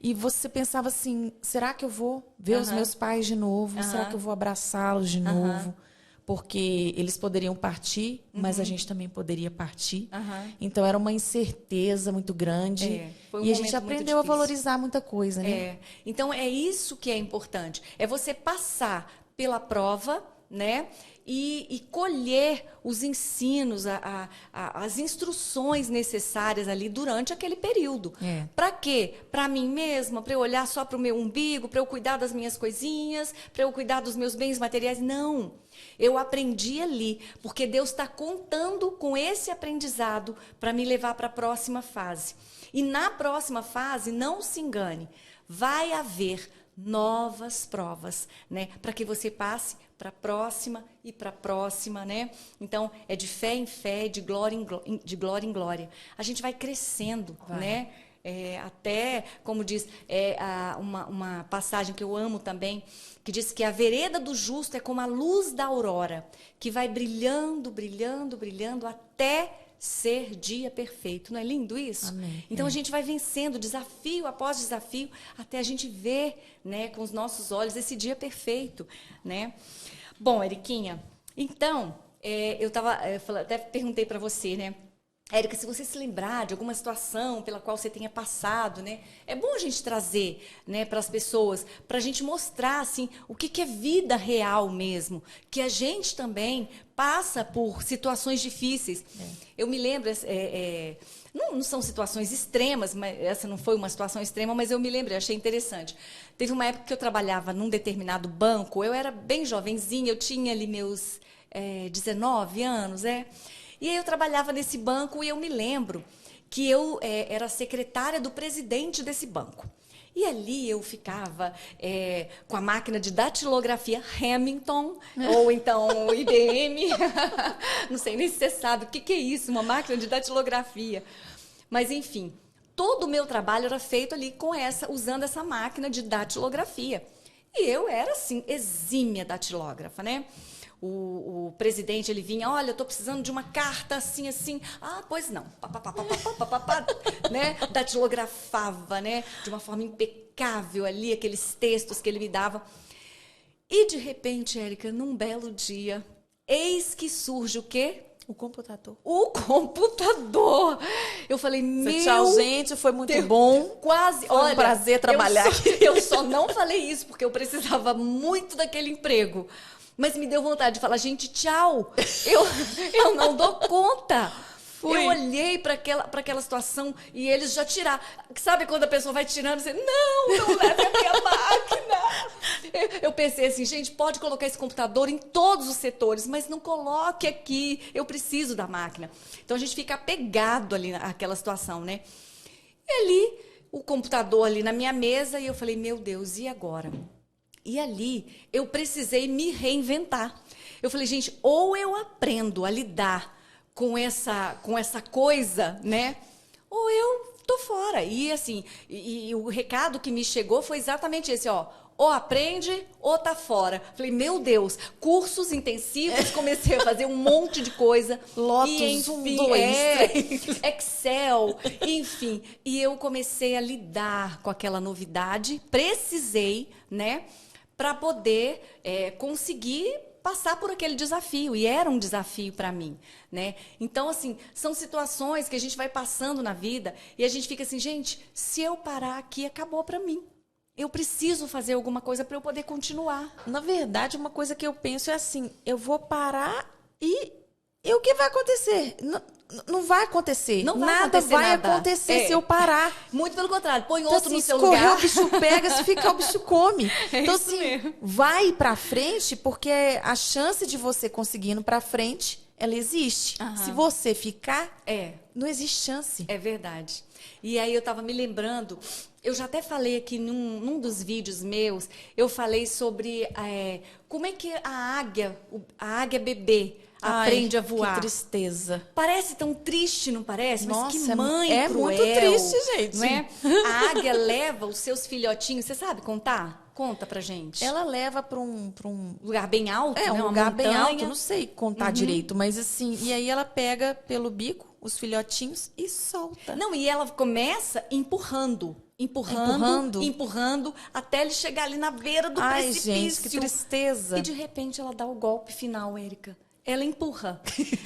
E você pensava assim, será que eu vou ver os meus pais de novo? Será que eu vou abraçá-los de novo? Porque eles poderiam partir, mas a gente também poderia partir. Então, era uma incerteza muito grande. E a gente aprendeu a valorizar muita coisa, né? Então, é isso que é importante. É você passar pela prova, né? E colher os ensinos, as instruções necessárias ali durante aquele período. Para quê? Para mim mesma, para eu olhar só para o meu umbigo, para eu cuidar das minhas coisinhas, para eu cuidar dos meus bens materiais. Não. Eu aprendi ali, porque Deus está contando com esse aprendizado para me levar para a próxima fase. E na próxima fase, não se engane, vai haver novas provas, né? Para que você passe para a próxima e para a próxima, né? Então, é de fé em fé, de glória em glória. A gente vai crescendo, né? Até, como diz, uma passagem que eu amo também, que diz que a vereda do justo é como a luz da aurora, que vai brilhando, brilhando, brilhando, até ser dia perfeito. Não é lindo isso? Amém. Então, a gente vai vencendo desafio após desafio, até a gente ver, né, com os nossos olhos esse dia perfeito, né? Bom, Eriquinha, então, eu até perguntei para você, né? Érica, se você se lembrar de alguma situação pela qual você tenha passado, né? É bom a gente trazer, né, para as pessoas, para a gente mostrar, assim, o que é vida real mesmo. Que a gente também passa por situações difíceis. Eu me lembro, não são situações extremas, mas essa não foi uma situação extrema, mas eu me lembro, eu achei interessante. Teve uma época que eu trabalhava num determinado banco, eu era bem jovenzinha, eu tinha ali meus 19 anos, E aí eu trabalhava nesse banco e eu me lembro que eu era secretária do presidente desse banco. E ali eu ficava com a máquina de datilografia Hamilton, ou então IBM. Não sei nem se você sabe o que é isso, uma máquina de datilografia. Mas, enfim, todo o meu trabalho era feito ali usando essa máquina de datilografia. E eu era, assim, exímia datilógrafa, né? O presidente, ele vinha, olha, eu estou precisando de uma carta assim, assim. Pois não. Né? Datilografava, né? De uma forma impecável ali, aqueles textos que ele me dava. E, de repente, Érica, num belo dia, eis que surge o quê? O computador. O computador. Eu falei, tchau, gente, foi muito bom. Quase. Foi um prazer trabalhar. Eu só não falei isso porque eu precisava muito daquele emprego. Mas me deu vontade de falar, gente, tchau. Eu não dou conta. Eu olhei para aquela situação e eles já tiraram. Sabe quando a pessoa vai tirando? Você, não leve a minha máquina. pensei assim, gente, pode colocar esse computador em todos os setores, mas não coloque aqui, eu preciso da máquina. Então a gente fica apegado ali naquela situação, né? E ali, o computador ali na minha mesa, e eu falei, meu Deus, e agora? E ali, eu precisei me reinventar. Eu falei, gente, ou eu aprendo a lidar com essa coisa, né? Ou eu tô fora. E assim, e o recado que me chegou foi exatamente esse, ó. Ou aprende, ou tá fora. Falei, meu Deus, cursos intensivos, comecei a fazer um monte de coisa. Lotus, e, enfim, 1, 2, 3. Excel, enfim. E eu comecei a lidar com aquela novidade. Precisei, né, para poder conseguir passar por aquele desafio, e era um desafio para mim, né? Então, assim, são situações que a gente vai passando na vida e a gente fica assim, gente, se eu parar aqui, acabou para mim. Eu preciso fazer alguma coisa para eu poder continuar. Na verdade, uma coisa que eu penso é assim, eu vou parar e o que vai acontecer? Não vai acontecer. Não vai nada acontecer vai nada. acontecer se eu parar. Muito pelo contrário, põe Então, outro assim, no seu se correr, lugar. o bicho pega, se ficar, o bicho come. Então, isso assim, mesmo. vai pra frente, porque a chance de você conseguir ir pra frente, ela existe. Se você ficar, não existe chance. É verdade. E aí eu estava me lembrando, eu já até falei aqui num dos vídeos meus, eu falei sobre como é que a águia bebê aprende a voar. Que tristeza. Parece tão triste, não parece? Mas Nossa, que mãe é cruel, muito triste, gente. não é? A águia leva os seus filhotinhos, você sabe contar? Conta pra gente. Ela leva pra um Lugar bem alto, né? um Uma lugar bem montanha. alto, não sei contar direito, mas assim, e aí ela pega pelo bico os filhotinhos e solta. Não, e ela começa empurrando, até ele chegar ali na beira do Ai, precipício. gente, que tristeza. E de repente ela dá o golpe final, Érica. Ela empurra.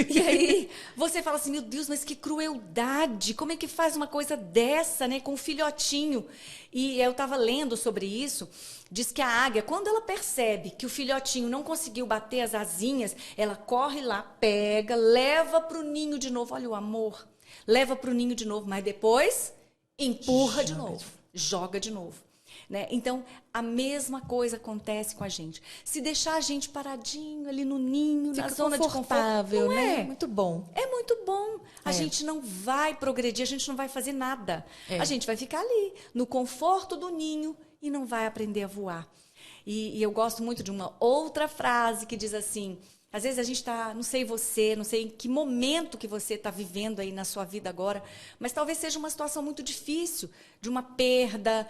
E aí você fala assim, meu Deus, mas que crueldade. Como é que faz uma coisa dessa, né, com um filhotinho? E eu estava lendo sobre isso. Diz que a águia, quando ela percebe que o filhotinho não conseguiu bater as asinhas, ela corre lá, pega, leva para o ninho de novo. Olha o amor. Leva para o ninho de novo, mas depois empurra de novo. Joga de novo. Né? Então, a mesma coisa acontece com a gente. Se deixar a gente paradinho ali no ninho, Fica na zona de conforto, não né? é? Muito bom. É muito bom. A gente não vai progredir, a gente não vai fazer nada. A gente vai ficar ali, no conforto do ninho e não vai aprender a voar. E eu gosto muito de uma outra frase que diz assim, às vezes a gente está, não sei você, não sei em que momento que você está vivendo aí na sua vida agora, mas talvez seja uma situação muito difícil, de uma perda,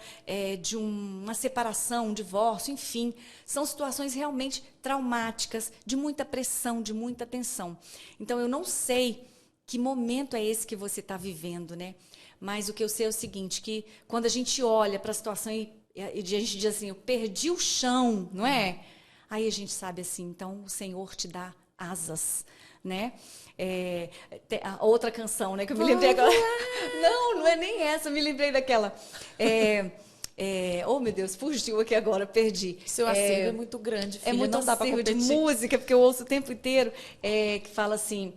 de uma separação, um divórcio, enfim. São situações realmente traumáticas, de muita pressão, de muita tensão. Então, eu não sei que momento é esse que você está vivendo, né? Mas o que eu sei é o seguinte, que quando a gente olha para a situação e a gente diz assim, eu perdi o chão, não é? Aí a gente sabe assim, então o Senhor te dá asas, né? A outra canção, né, que eu me lembrei agora. Não é nem essa, eu me lembrei daquela. Oh, meu Deus, fugiu aqui agora, perdi. Seu acervo é muito grande, filha, é muito não dá pra acervo de competir. música, porque eu ouço o tempo inteiro, que fala assim,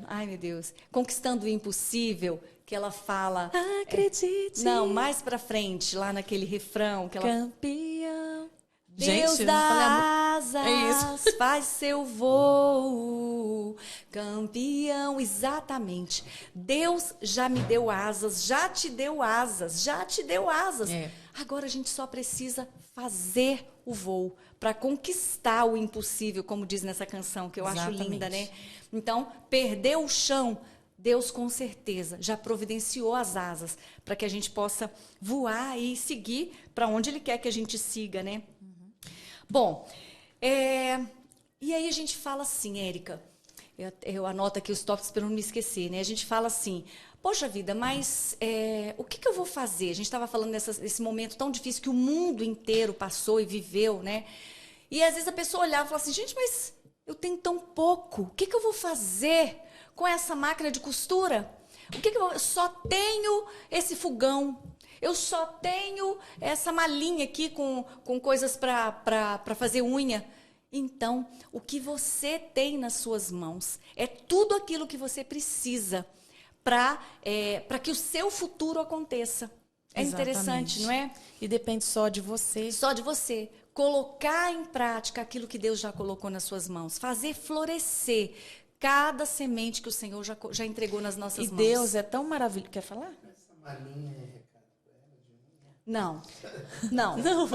ai, meu Deus, Conquistando o Impossível, que ela fala... Acredite. Não, mais pra frente, lá naquele refrão, que ela... Campeão. Deus Gente, dá é asas, faz seu voo, campeão, exatamente. Deus já me deu asas, já te deu asas, já te deu asas. Agora a gente só precisa fazer o voo para conquistar o impossível, como diz nessa canção, que eu acho linda, né? Então, perder o chão, Deus com certeza já providenciou as asas para que a gente possa voar e seguir para onde Ele quer que a gente siga, né? Bom, e aí a gente fala assim, Érica, eu anoto aqui os tópicos para não me esquecer, né? A gente fala assim, poxa vida, mas o que eu vou fazer? A gente estava falando desse momento tão difícil que o mundo inteiro passou e viveu, né? E às vezes a pessoa olhava e falava assim, gente, mas eu tenho tão pouco, o que eu vou fazer com essa máquina de costura? Eu só tenho esse fogão. Eu só tenho essa malinha aqui com coisas para fazer unha. Então, o que você tem nas suas mãos é tudo aquilo que você precisa para que o seu futuro aconteça. É interessante, não é? E depende só de você. Só de você. Colocar em prática aquilo que Deus já colocou nas suas mãos. Fazer florescer cada semente que o Senhor já entregou nas nossas mãos. E Deus é tão maravilhoso. Quer falar? Essa malinha é recado para ela de Não. Não. Não,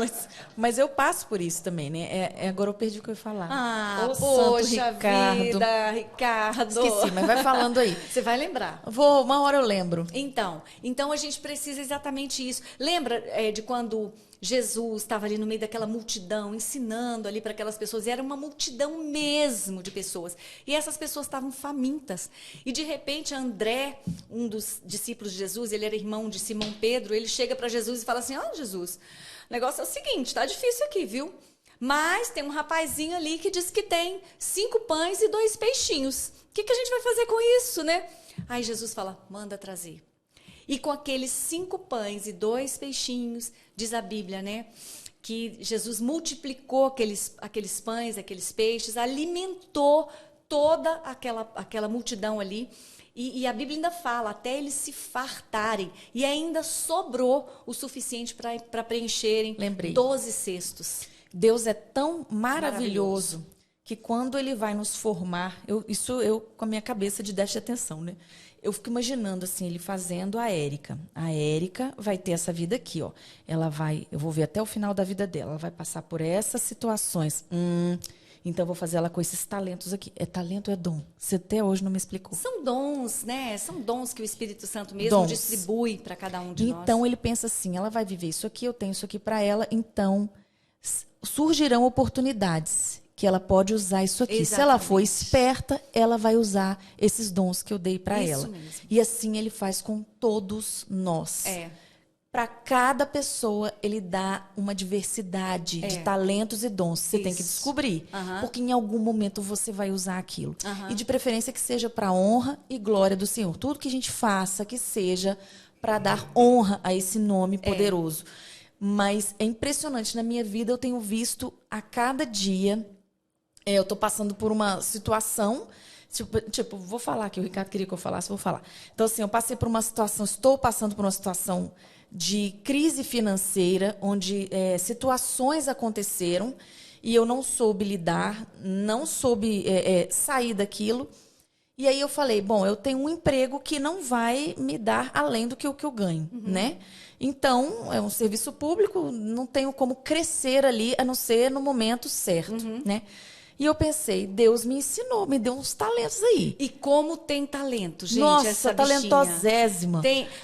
mas eu passo por isso também, né? Agora eu perdi o que eu ia falar. Ah, Ô, poxa Santo Ricardo. vida, Ricardo. Esqueci, mas vai falando aí. Você vai lembrar. Uma hora eu lembro. Então a gente precisa exatamente isso. Lembra de quando Jesus estava ali no meio daquela multidão, ensinando ali para aquelas pessoas, e era uma multidão mesmo de pessoas. E essas pessoas estavam famintas. E de repente André, um dos discípulos de Jesus, ele era irmão de Simão Pedro, ele chega para Jesus e fala assim: ó, Jesus, o negócio é o seguinte, tá difícil aqui, viu? Mas tem um rapazinho ali que diz que tem 5 pães e 2 peixinhos. O que a gente vai fazer com isso, né? Aí Jesus fala: manda trazer. E com aqueles 5 pães e 2 peixinhos, diz a Bíblia, né? Que Jesus multiplicou aqueles pães, aqueles peixes, alimentou toda aquela multidão ali. E a Bíblia ainda fala, até eles se fartarem. E ainda sobrou o suficiente para preencherem 12 cestos. Deus é tão maravilhoso que quando Ele vai nos formar, eu com a minha cabeça de déficit de atenção, né? Eu fico imaginando assim, ele fazendo a Érica. A Érica vai ter essa vida aqui, ó. Eu vou ver até o final da vida dela. Ela vai passar por essas situações. Então eu vou fazer ela com esses talentos aqui. É talento ou é dom? Você até hoje não me explicou. São dons, né? São dons que o Espírito Santo mesmo distribui para cada um de nós. Então ele pensa assim, ela vai viver isso aqui, eu tenho isso aqui para ela, então surgirão oportunidades que ela pode usar isso aqui. Exatamente. Se ela for esperta, ela vai usar esses dons que eu dei para ela. Mesmo. E assim ele faz com todos nós. Para cada pessoa, ele dá uma diversidade de talentos e dons. Você tem que descobrir. Porque em algum momento você vai usar aquilo. E de preferência que seja para honra e glória do Senhor. Tudo que a gente faça, que seja para dar honra a esse nome poderoso. Mas é impressionante. Na minha vida, eu tenho visto a cada dia... eu estou passando por uma situação, tipo, vou falar que o Ricardo queria que eu falasse, vou falar. Então, assim, estou passando por uma situação de crise financeira, onde situações aconteceram e eu não soube lidar, não soube sair daquilo. E aí eu falei, bom, eu tenho um emprego que não vai me dar além do que o que eu ganho, né? Então, é um serviço público, não tenho como crescer ali, a não ser no momento certo, né? E eu pensei, Deus me ensinou, me deu uns talentos aí. E como tem talento, gente, nossa, essa talentosésima.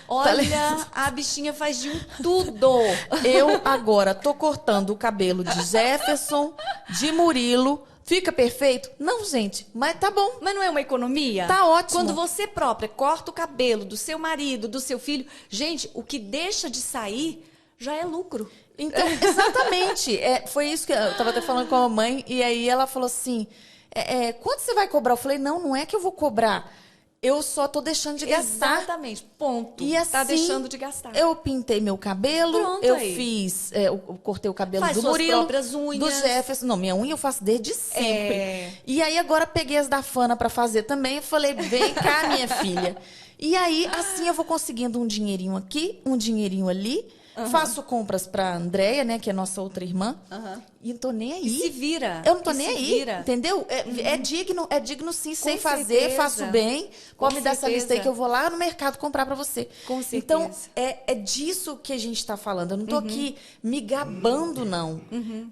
Olha, a bichinha faz de tudo. Eu agora tô cortando o cabelo de Jefferson, de Murilo. Fica perfeito? Não, gente, mas tá bom. Mas não é uma economia? Tá ótimo. Quando você própria corta o cabelo do seu marido, do seu filho, gente, o que deixa de sair já é lucro. Então, exatamente. Foi isso que eu estava até falando com a mamãe, e aí ela falou assim, quanto você vai cobrar? Eu falei, não é que eu vou cobrar. Eu só tô deixando de gastar. Exatamente, ponto. E assim, tá deixando de gastar. Eu pintei meu cabelo, pronto, eu aí. fiz, eu cortei o cabelo do Murilo, próprias unhas. Do Jefferson. Não, minha unha eu faço desde sempre. E aí agora peguei as da Fana para fazer também e falei, vem cá, minha filha. E aí, assim eu vou conseguindo um dinheirinho aqui, um dinheirinho ali. Faço compras pra Andréia, né, que é nossa outra irmã. E não tô nem aí. E se vira. Eu não tô nem aí, entendeu? É digno sim, sei fazer, faço bem. Pode me dar essa lista aí que eu vou lá no mercado comprar pra você. Com certeza. Então, é disso que a gente tá falando. Eu não tô aqui me gabando, não.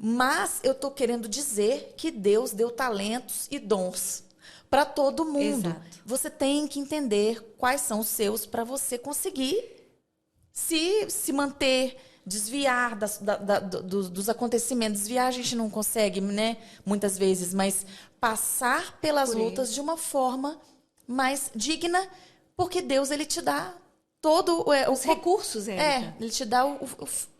Mas eu tô querendo dizer que Deus deu talentos e dons para todo mundo. Exato. Você tem que entender quais são os seus para você conseguir se manter, desviar dos acontecimentos. Desviar a gente não consegue, né? Muitas vezes, mas passar pelas lutas de uma forma mais digna, porque Deus, ele te dá todo os recursos, ele te dá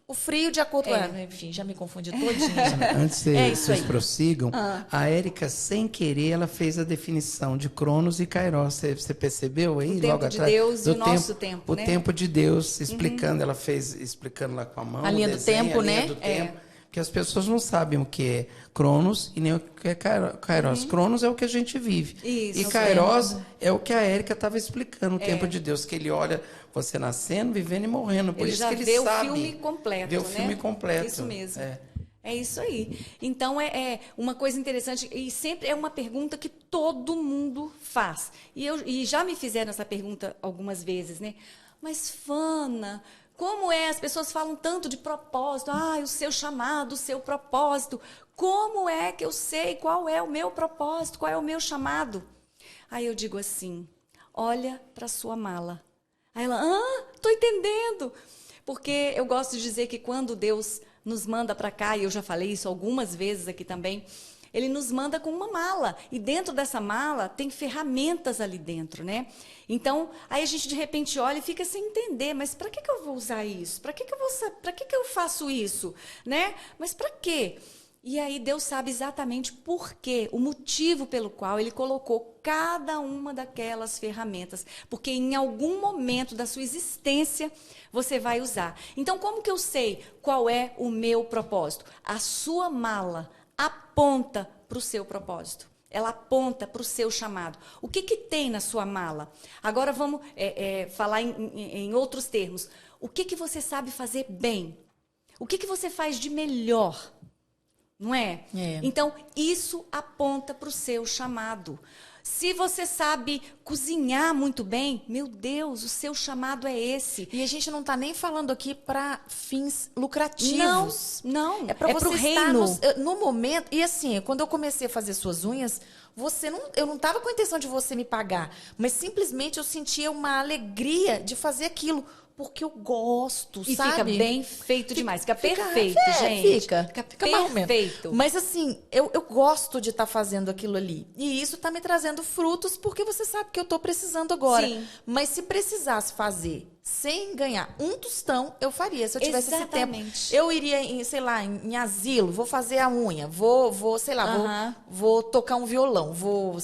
o frio de acordo com... Enfim, já me confundi todinha. Antes vocês prossigam, a Érica, sem querer, ela fez a definição de Cronos e Kairos. Você percebeu aí? O tempo logo de atrás? Deus e o nosso tempo, o né? tempo de Deus, explicando. Ela fez explicando lá com a mão. A linha do tempo, né? Do tempo. Porque as pessoas não sabem o que é Cronos e nem o que é Kairos. Cronos é o que a gente vive. Isso, e Kairos é o que a Érica estava explicando, o tempo de Deus, que ele olha você nascendo, vivendo e morrendo. Por isso que ele vê sabe. o filme completo, vê o filme completo. Isso mesmo. É isso aí. Então, é uma coisa interessante, e sempre é uma pergunta que todo mundo faz. E já me fizeram essa pergunta algumas vezes, né? Mas, Fana, como é? As pessoas falam tanto de propósito. O seu chamado, o seu propósito. Como é que eu sei qual é o meu propósito, qual é o meu chamado? Aí eu digo assim, olha para a sua mala. Aí ela, estou entendendo. Porque eu gosto de dizer que quando Deus nos manda para cá, e eu já falei isso algumas vezes aqui também, ele nos manda com uma mala. E dentro dessa mala tem ferramentas ali dentro, né? Então, aí a gente de repente olha e fica sem entender, mas para que eu vou usar isso? Para que eu faço isso? Né? Mas para quê? E aí Deus sabe exatamente por quê, o motivo pelo qual ele colocou cada uma daquelas ferramentas. Porque em algum momento da sua existência você vai usar. Então, como que eu sei qual é o meu propósito? A sua mala aponta para o seu propósito. Ela aponta para o seu chamado. O que tem na sua mala? Agora vamos falar em outros termos. O que você sabe fazer bem? O que você faz de melhor? Não é? Então, isso aponta para o seu chamado. Se você sabe cozinhar muito bem, meu Deus, o seu chamado é esse. E a gente não está nem falando aqui para fins lucrativos. Não. É para você pro estar reino. No momento. E assim, quando eu comecei a fazer suas unhas, eu não estava com a intenção de você me pagar, mas simplesmente eu sentia uma alegria de fazer aquilo. Porque eu gosto, e sabe? E fica bem feito demais. Fica perfeito, gente. Fica perfeito. Mas assim, eu gosto de estar fazendo aquilo ali. E isso está me trazendo frutos porque você sabe que eu estou precisando agora. Sim. Mas se precisasse fazer sem ganhar um tostão, eu faria. Se eu tivesse esse tempo, eu iria em asilo, vou fazer a unha, vou tocar um violão, vou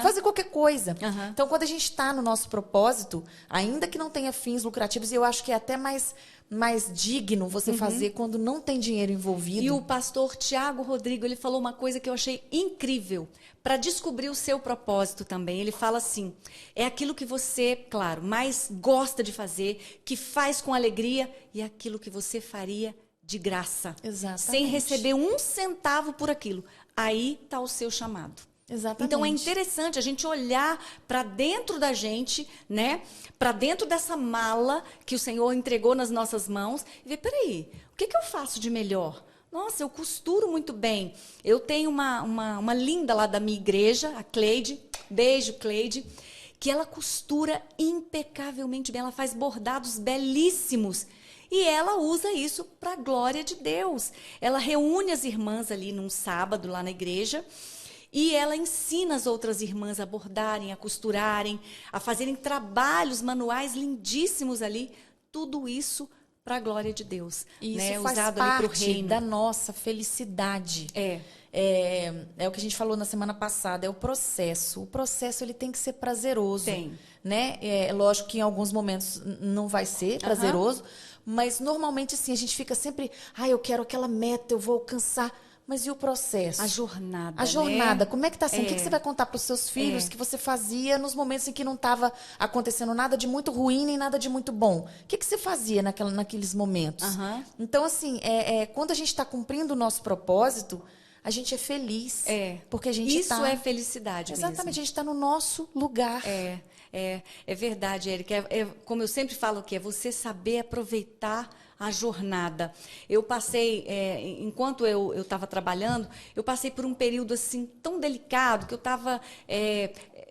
fazer qualquer coisa. Então, quando a gente está no nosso propósito, ainda que não tenha fins lucrativos, eu acho que é até mais digno você fazer quando não tem dinheiro envolvido. E o pastor Tiago Rodrigo, ele falou uma coisa que eu achei incrível para descobrir o seu propósito também. Ele fala assim, é aquilo que você, claro, mais gosta de fazer, que faz com alegria e é aquilo que você faria de graça. Exatamente. Sem receber um centavo por aquilo. Aí está o seu chamado. Exatamente. Então, é interessante a gente olhar para dentro da gente, né? Para dentro dessa mala que o Senhor entregou nas nossas mãos e ver, peraí, o que eu faço de melhor? Nossa, eu costuro muito bem. Eu tenho uma linda lá da minha igreja, a Cleide, beijo, Cleide, que ela costura impecavelmente bem, ela faz bordados belíssimos. E ela usa isso para a glória de Deus. Ela reúne as irmãs ali num sábado lá na igreja e ela ensina as outras irmãs a bordarem, a costurarem, a fazerem trabalhos manuais lindíssimos ali. Tudo isso para a glória de Deus. E isso né? faz Usado ali pro parte reino. da nossa felicidade. É o que a gente falou na semana passada, é o processo. O processo ele tem que ser prazeroso. Tem. Né? É lógico que em alguns momentos não vai ser prazeroso, mas normalmente assim, a gente fica sempre, eu quero aquela meta, eu vou alcançar. Mas e o processo? A jornada. A jornada, né? Como é que está sendo? O que você vai contar para os seus filhos que você fazia nos momentos em que não estava acontecendo nada de muito ruim nem nada de muito bom? O que você fazia naqueles momentos? Então, assim, quando a gente está cumprindo o nosso propósito, a gente é feliz. Porque a gente Isso é felicidade mesmo. Exatamente, a gente está no nosso lugar. É verdade, Érica. Como eu sempre falo que é você saber aproveitar a jornada. Eu passei, enquanto eu estava trabalhando, eu passei por um período assim tão delicado que eu estava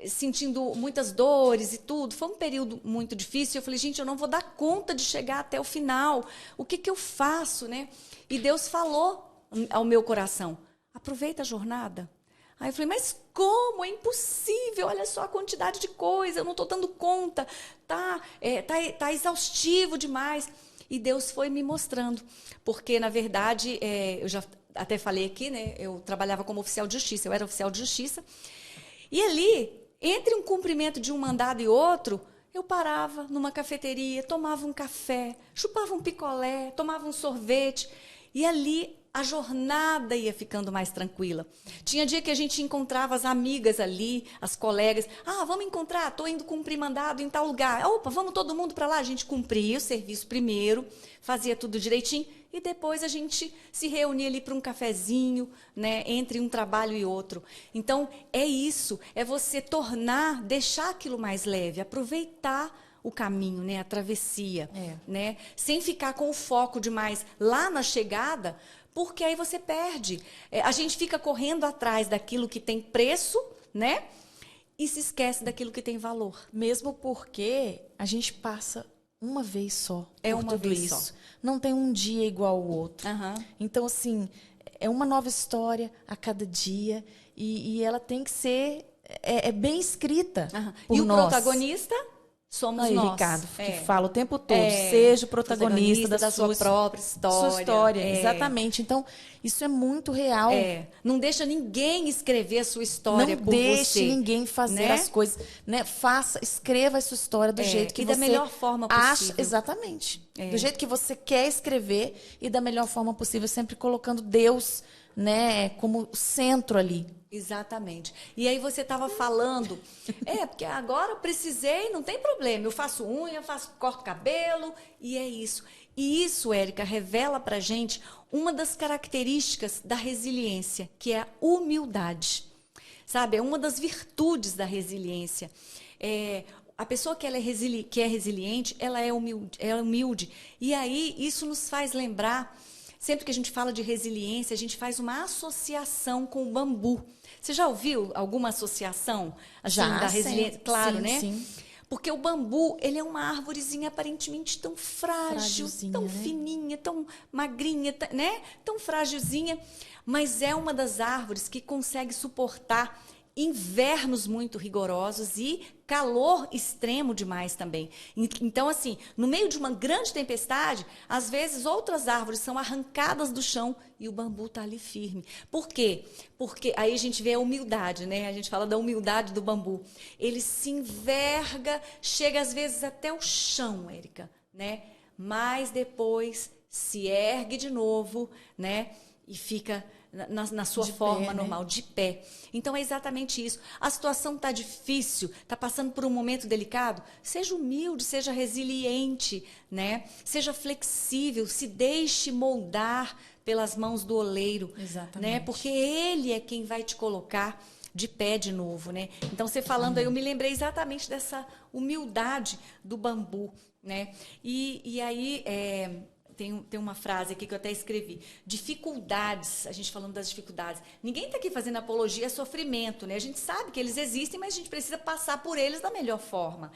sentindo muitas dores e tudo. Foi um período muito difícil. Eu falei, gente, eu não vou dar conta de chegar até o final. O que eu faço, né? E Deus falou ao meu coração, aproveita a jornada. Aí eu falei, mas como? É impossível, olha só a quantidade de coisa, eu não estou dando conta, tá exaustivo demais. E Deus foi me mostrando, porque, na verdade, eu já até falei aqui, né? Eu trabalhava como oficial de justiça, eu era oficial de justiça. E ali, entre um cumprimento de um mandado e outro, eu parava numa cafeteria, tomava um café, chupava um picolé, tomava um sorvete. E ali a jornada ia ficando mais tranquila. Tinha dia que a gente encontrava as amigas ali, as colegas. Vamos encontrar, estou indo cumprir mandado em tal lugar. Opa, vamos todo mundo para lá. A gente cumpria o serviço primeiro, fazia tudo direitinho e depois a gente se reunia ali para um cafezinho, né, entre um trabalho e outro. Então, é isso, é você deixar aquilo mais leve, aproveitar o caminho, né, a travessia, né, sem ficar com o foco demais lá na chegada, porque aí você perde. A gente fica correndo atrás daquilo que tem preço, né, e se esquece daquilo que tem valor. Mesmo porque a gente passa uma vez só por uma tudo vez isso. Só. Não tem um dia igual ao outro. Então, assim, é uma nova história a cada dia e ela tem que ser bem escrita por e nós. O protagonista somos nós. Ricardo, que fala o tempo todo, seja o protagonista da sua própria história. Sua história, exatamente. Então, isso é muito real. Não deixa ninguém escrever a sua história por você. Não deixe ninguém fazer as coisas. Né? Escreva a sua história do jeito que você da melhor forma possível. Exatamente. Do jeito que você quer escrever e da melhor forma possível, sempre colocando Deus, né, como centro ali. Exatamente. E aí você estava falando, porque agora eu precisei, não tem problema, eu faço unha, corto cabelo, e é isso. E isso, Érica, revela pra gente uma das características da resiliência, que é a humildade. Sabe, é uma das virtudes da resiliência. A pessoa que é resiliente, ela é humilde. E aí, isso nos faz lembrar, sempre que a gente fala de resiliência, a gente faz uma associação com o bambu. Você já ouviu alguma associação assim, da resiliência? Claro, né? Sim. Porque o bambu, ele é uma árvorezinha aparentemente tão frágil, tão fininha, tão magrinha, né? Tão frágilzinha, mas é uma das árvores que consegue suportar invernos muito rigorosos e calor extremo demais também. Então, assim, no meio de uma grande tempestade, às vezes outras árvores são arrancadas do chão e o bambu está ali firme. Por quê? Porque aí a gente vê a humildade, né? A gente fala da humildade do bambu. Ele se enverga, chega às vezes até o chão, Érica, né? Mas depois se ergue de novo, né? E fica na sua forma normal, de pé. Então, é exatamente isso. A situação está difícil, está passando por um momento delicado, seja humilde, seja resiliente, né? Seja flexível, se deixe moldar pelas mãos do oleiro. Exatamente. Né? Porque ele é quem vai te colocar de pé de novo, né? Então, você falando aí, eu me lembrei exatamente dessa humildade do bambu, né? E aí... Tem uma frase aqui que eu até escrevi. Dificuldades, a gente falando das dificuldades. Ninguém está aqui fazendo apologia a sofrimento, né? A gente sabe que eles existem, mas a gente precisa passar por eles da melhor forma.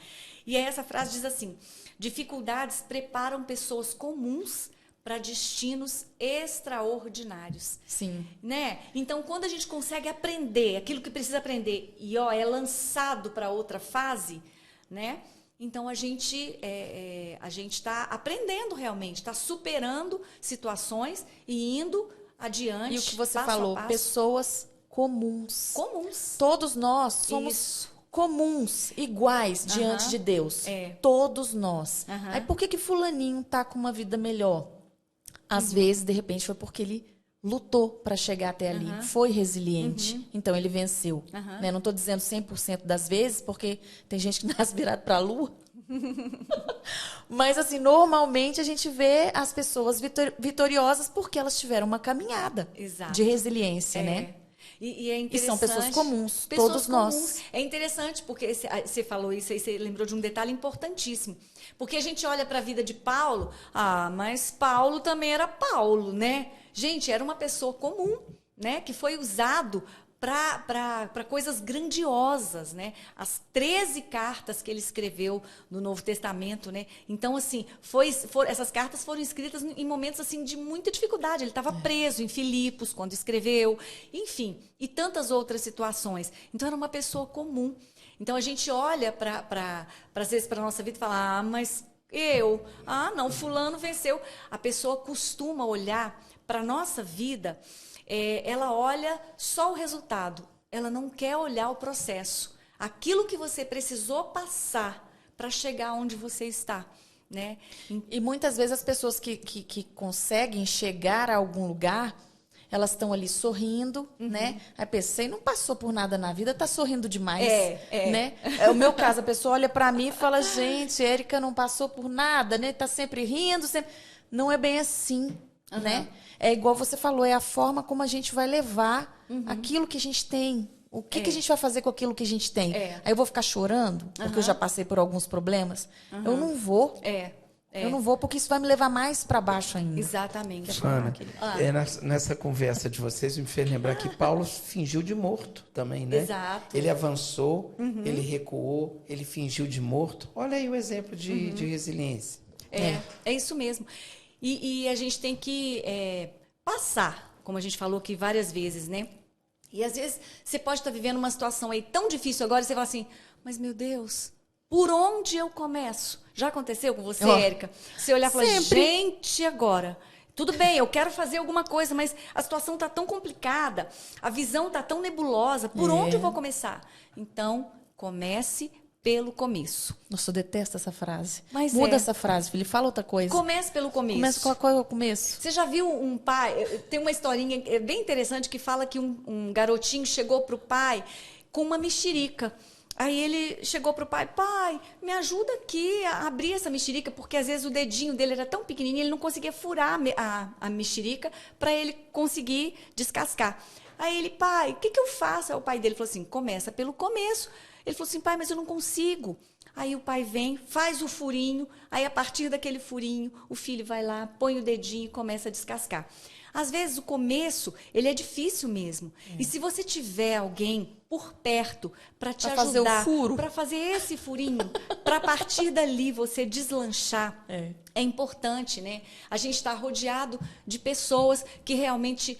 E aí essa frase diz assim: dificuldades preparam pessoas comuns para destinos extraordinários. Sim. Né? Então, quando a gente consegue aprender aquilo que precisa aprender e é lançado para outra fase, né? Então, a gente está aprendendo realmente, está superando situações e indo adiante. E o que você falou, pessoas comuns. Comuns. Todos nós somos comuns, iguais diante de Deus. Todos nós. Aí por que fulaninho está com uma vida melhor? Às vezes, de repente, foi porque ele lutou para chegar até ali, foi resiliente, então ele venceu. Né? Não estou dizendo 100% das vezes, porque tem gente que nasce virado para a lua. Mas, assim, normalmente a gente vê as pessoas vitoriosas porque elas tiveram uma caminhada de resiliência, né? E é interessante. E são pessoas comuns, todos nós. É interessante porque você falou isso aí, você lembrou de um detalhe importantíssimo. Porque a gente olha para a vida de Paulo, mas Paulo também era Paulo, né? Gente, era uma pessoa comum, né? Que foi usado para coisas grandiosas, né? As 13 cartas que ele escreveu no Novo Testamento, né? Então, assim, essas cartas foram escritas em momentos assim de muita dificuldade. Ele estava preso em Filipos quando escreveu, enfim, e tantas outras situações. Então, era uma pessoa comum. Então, a gente olha às vezes para a nossa vida e fala, mas não, fulano venceu. A pessoa costuma olhar para a nossa vida, ela olha só o resultado, ela não quer olhar o processo, aquilo que você precisou passar para chegar onde você está, né? E muitas vezes as pessoas que conseguem chegar a algum lugar, elas estão ali sorrindo, né? Aí pensei, não passou por nada na vida, tá sorrindo demais, né? É o meu caso, a pessoa olha pra mim e fala, gente, Érica não passou por nada, né? Tá sempre rindo, sempre... Não é bem assim, né? É igual você falou, é a forma como a gente vai levar aquilo que a gente tem. O que a gente vai fazer com aquilo que a gente tem? Aí eu vou ficar chorando, porque eu já passei por alguns problemas? Eu não vou. Eu não vou, porque isso vai me levar mais para baixo ainda. Exatamente. Ana, nessa conversa de vocês me fez lembrar que Paulo fingiu de morto também, né? Exato. Ele avançou, ele recuou, ele fingiu de morto. Olha aí o exemplo de resiliência. É isso mesmo. E a gente tem que passar, como a gente falou aqui várias vezes, né? E às vezes você pode estar vivendo uma situação aí tão difícil agora e você fala assim, mas meu Deus, por onde eu começo? Já aconteceu com você, Érica? Você olhar e falar, gente, agora, tudo bem, eu quero fazer alguma coisa, mas a situação está tão complicada, a visão está tão nebulosa, por onde eu vou começar? Então, comece pelo começo. Nossa, eu detesto essa frase. Mas muda essa frase, filho, fala outra coisa. Comece pelo começo. Qual é o começo? Você já viu um pai... Tem uma historinha bem interessante que fala que um garotinho chegou para o pai com uma mexerica. Aí ele chegou para o pai, pai, me ajuda aqui a abrir essa mexerica, porque às vezes o dedinho dele era tão pequenininho, ele não conseguia furar a mexerica para ele conseguir descascar. Aí ele, pai, o que eu faço? Aí o pai dele falou assim, começa pelo começo. Ele falou assim, pai, mas eu não consigo. Aí o pai vem, faz o furinho, aí a partir daquele furinho, o filho vai lá, põe o dedinho e começa a descascar. Às vezes o começo, ele é difícil mesmo. E se você tiver alguém por perto para te ajudar, para fazer esse furinho, para a partir dali você deslanchar, é importante, né? A gente está rodeado de pessoas que realmente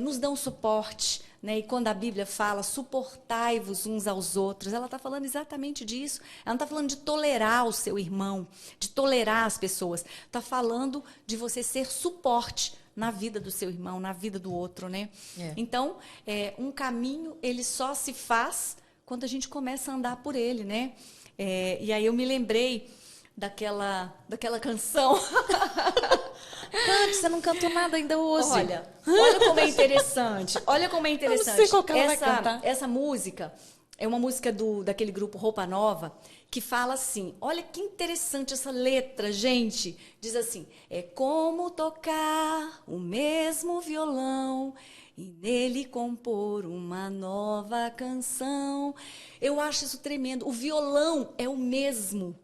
nos dão suporte, né? E quando a Bíblia fala, suportai-vos uns aos outros, ela está falando exatamente disso. Ela não está falando de tolerar o seu irmão, de tolerar as pessoas. Está falando de você ser suporte na vida do seu irmão, na vida do outro, né? Então, um caminho, ele só se faz quando a gente começa a andar por ele, né? E aí eu me lembrei daquela canção. Cante, você não cantou nada ainda hoje. Olha como é interessante. Olha como é interessante. Eu não sei qual que ela vai cantar. Essa música é uma música daquele grupo Roupa Nova, que fala assim, olha que interessante essa letra, gente. Diz assim, é como tocar o mesmo violão e nele compor uma nova canção. Eu acho isso tremendo. O violão é o mesmo,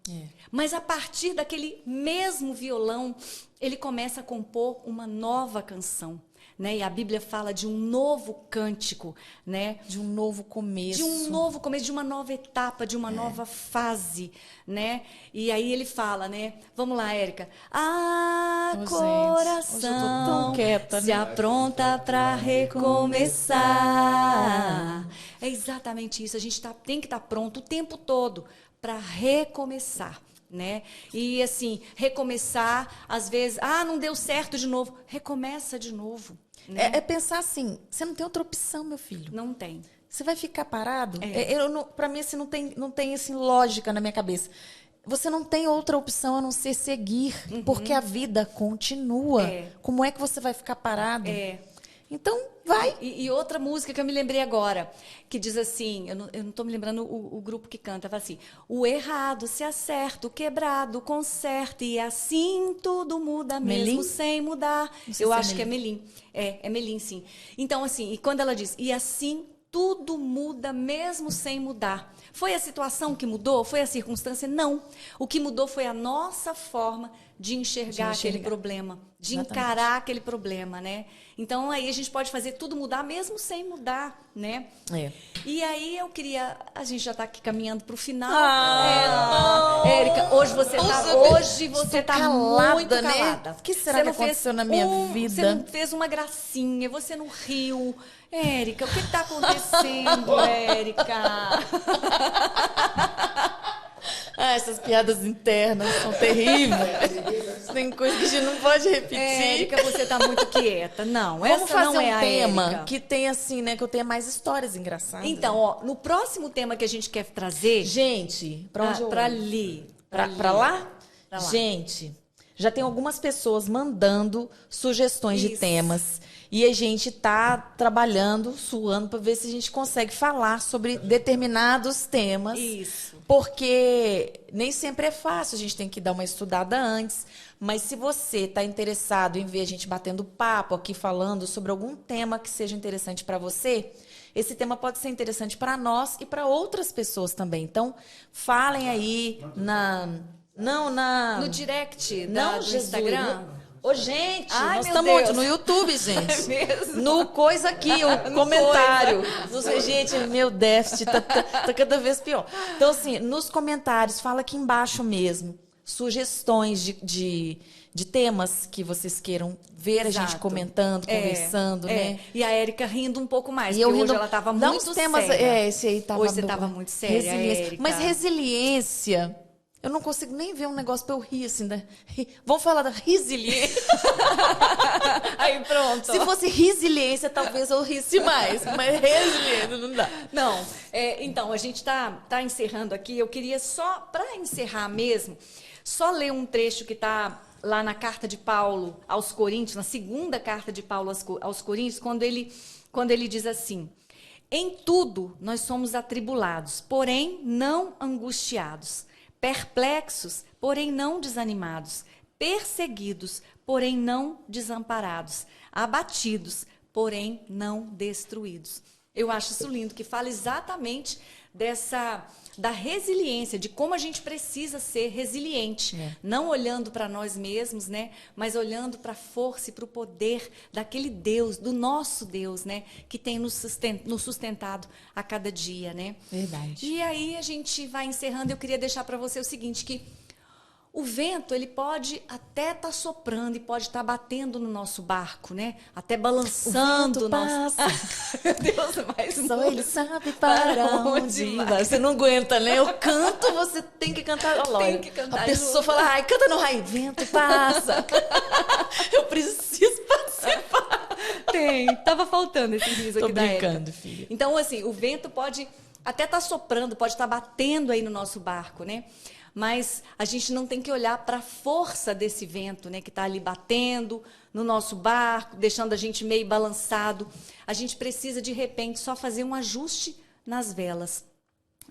mas a partir daquele mesmo violão, ele começa a compor uma nova canção. Né? E a Bíblia fala de um novo cântico, né? De um novo começo. De um novo começo, de uma nova etapa, de uma nova fase, né? E aí ele fala, né? Vamos lá, Érica. Coração, hoje eu tô tão quieta, se apronta para recomeçar. É exatamente isso. A gente tem que estar pronto o tempo todo para recomeçar. Né? E assim, recomeçar, às vezes, não deu certo de novo, recomeça de novo. Né? É pensar assim, você não tem outra opção, meu filho. Não tem. Você vai ficar parado? Para mim, assim, não tem assim, lógica na minha cabeça. Você não tem outra opção a não ser seguir, porque a vida continua. Como é que você vai ficar parado? Então, vai. E outra música que eu me lembrei agora, que diz assim, eu não estou me lembrando o grupo que canta, fala assim, o errado se acerta, o quebrado conserta, e assim tudo muda mesmo Melim? sem mudar. Eu acho que é Melim. É Melim, sim. Então, assim, e quando ela diz, e assim tudo muda mesmo sem mudar. Foi a situação que mudou? Foi a circunstância? Não. O que mudou foi a nossa forma de enxergar aquele problema, de encarar aquele problema, né? Então, aí a gente pode fazer tudo mudar, mesmo sem mudar, né? E aí eu queria... A gente já está aqui caminhando para o final. Érica, hoje você está muito calada. Né? O que será que aconteceu na minha vida? Você não fez uma gracinha, você não riu. Érica, o que está acontecendo, Érica? Essas piadas internas são terríveis. Tem coisa que a gente não pode repetir. Érica, você tá muito quieta. Não, vamos essa fazer não é um a tema Érica. que tem assim, né? Que eu tenha mais histórias engraçadas. Então, ó, no próximo tema que a gente quer trazer... Gente, pra onde pra ali. Pra lá? Gente, já tem algumas pessoas mandando sugestões de temas. E a gente tá trabalhando, suando, para ver se a gente consegue falar sobre determinados temas. Isso. Porque nem sempre é fácil, a gente tem que dar uma estudada antes. Mas se você está interessado em ver a gente batendo papo aqui, falando sobre algum tema que seja interessante para você, esse tema pode ser interessante para nós e para outras pessoas também. Então, falem aí no direct do Instagram. Ô, gente, ai, nós meu estamos Deus. onde? No YouTube, gente. É mesmo? No coisa aqui, o comentário. Não sei, gente, meu déficit tá cada vez pior. Então, assim, nos comentários, fala aqui embaixo mesmo. Sugestões de temas que vocês queiram ver. Exato. A gente comentando, conversando, né? E a Érica rindo um pouco mais, e porque eu hoje ela estava muito temas, séria. Esse aí tava hoje você estava muito séria, Érica. Mas resiliência... Eu não consigo nem ver um negócio pra eu rir, assim, né? Vamos falar da resiliência. Aí pronto. Se fosse resiliência, talvez eu risse mais. Mas resiliência não dá. Não. Então, a gente tá encerrando aqui. Eu queria só, para encerrar mesmo, só ler um trecho que está lá na carta de Paulo aos Coríntios, na segunda carta de Paulo aos Coríntios, quando ele diz assim: em tudo nós somos atribulados, porém não angustiados. Perplexos, porém não desanimados, perseguidos, porém não desamparados, abatidos, porém não destruídos. Eu acho isso lindo, que fala exatamente da resiliência, de como a gente precisa ser resiliente, não olhando para nós mesmos, né, mas olhando para a força e para o poder daquele Deus, do nosso Deus, né, que tem nos sustentado a cada dia, né? Verdade. E aí a gente vai encerrando. Eu queria deixar para você o seguinte, que o vento, ele pode até estar soprando e pode estar batendo no nosso barco, né? Até balançando o nosso... Meu Deus, mas só ele sabe para onde vai. Você não aguenta, né? Eu canto, você tem que cantar. Tem que cantar. A pessoa fala, ai, canta no raio. Vento passa. Eu preciso participar. Tava faltando esse riso aqui da Érica. Tô brincando, filha. Então, assim, o vento pode até estar soprando, pode estar batendo aí no nosso barco, né? Mas a gente não tem que olhar para a força desse vento, né, que está ali batendo no nosso barco, deixando a gente meio balançado. A gente precisa, de repente, só fazer um ajuste nas velas.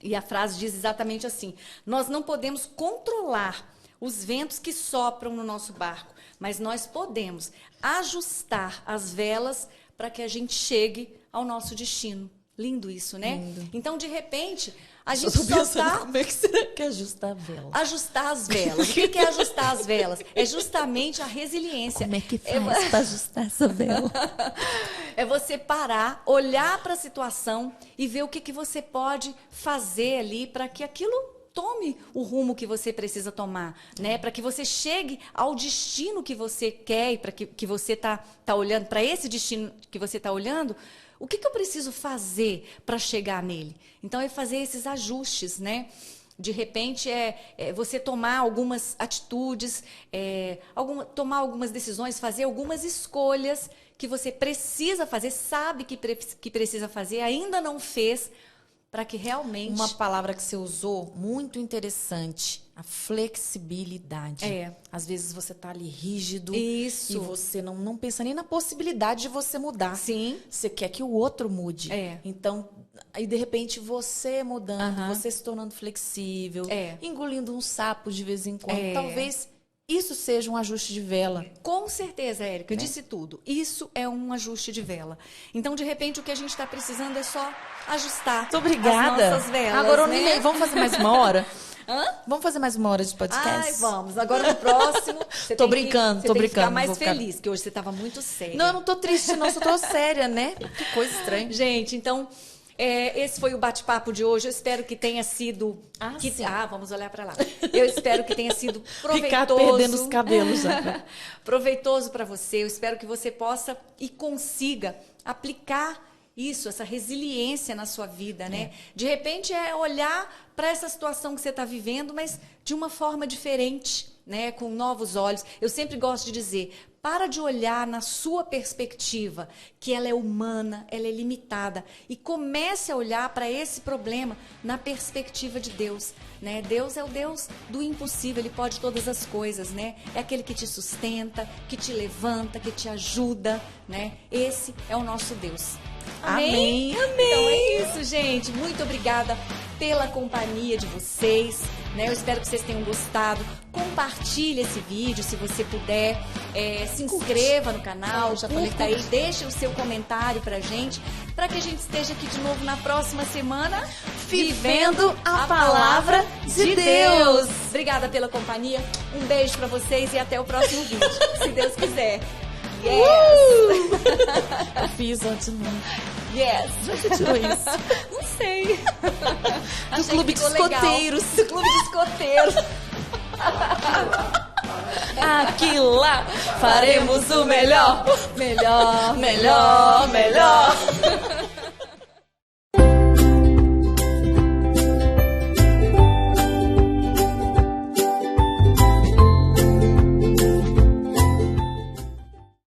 E a frase diz exatamente assim: nós não podemos controlar os ventos que sopram no nosso barco, mas nós podemos ajustar as velas para que a gente chegue ao nosso destino. Lindo isso, né? Lindo. Então, de repente, a gente só está... Como é que será que é ajustar a vela? Ajustar as velas. O que é ajustar as velas? É justamente a resiliência. Como é que faz para ajustar essa vela? É você parar, olhar para a situação e ver o que você pode fazer ali para que aquilo tome o rumo que você precisa tomar, né? Para que você chegue ao destino que você quer e para que você tá olhando, para esse destino que você está olhando. O que eu preciso fazer para chegar nele? Então, é fazer esses ajustes, né? De repente, é você tomar algumas atitudes, tomar algumas decisões, fazer algumas escolhas que você precisa fazer, sabe que precisa fazer, ainda não fez, para que realmente... Uma palavra que você usou, muito interessante, a flexibilidade. Às vezes você está ali rígido. Isso. E você não pensa nem na possibilidade de você mudar. Sim. Você quer que o outro mude. Então, aí de repente você mudando, você se tornando flexível, engolindo um sapo de vez em quando. Talvez isso seja um ajuste de vela. Com certeza, Érica, disse tudo. Isso é um ajuste de vela. Então, de repente, o que a gente está precisando é só ajustar Muito obrigada. as nossas velas. Agora, né? Vamos fazer mais uma hora? Vamos fazer mais uma hora de podcast? Ai, vamos. Agora no próximo. Tô brincando. Ficar mais feliz, porque hoje você estava muito séria. Não, eu não tô triste, não, só tô séria, né? Que coisa estranha. Gente, então, esse foi o bate-papo de hoje. Eu espero que tenha sido. Vamos olhar para lá. Eu espero que tenha sido proveitoso. Ficar perdendo os cabelos já. Proveitoso para você. Eu espero que você possa e consiga aplicar isso, essa resiliência na sua vida, né? De repente olhar para essa situação que você está vivendo, mas de uma forma diferente, né? Com novos olhos. Eu sempre gosto de dizer, Para de olhar na sua perspectiva, que ela é humana, ela é limitada. E comece a olhar para esse problema na perspectiva de Deus. Né? Deus é o Deus do impossível, Ele pode todas as coisas. Né? É aquele que te sustenta, que te levanta, que te ajuda. Né? Esse é o nosso Deus. Amém? Amém. Então é isso, gente. Muito obrigada pela companhia de vocês. Né? Eu espero que vocês tenham gostado. Compartilhe esse vídeo, se você puder. Se inscreva no canal, já curta aí, deixe o seu comentário pra gente, para que a gente esteja aqui de novo na próxima semana, vivendo a palavra de Deus. Obrigada pela companhia. Um beijo pra vocês e até o próximo vídeo, se Deus quiser. Yes! Eu fiz antes, não. Yes! Você tirou isso? Não sei. Do Clube de Escoteiros. Do Clube de Escoteiros. Aqui lá faremos o melhor. Melhor, melhor, melhor.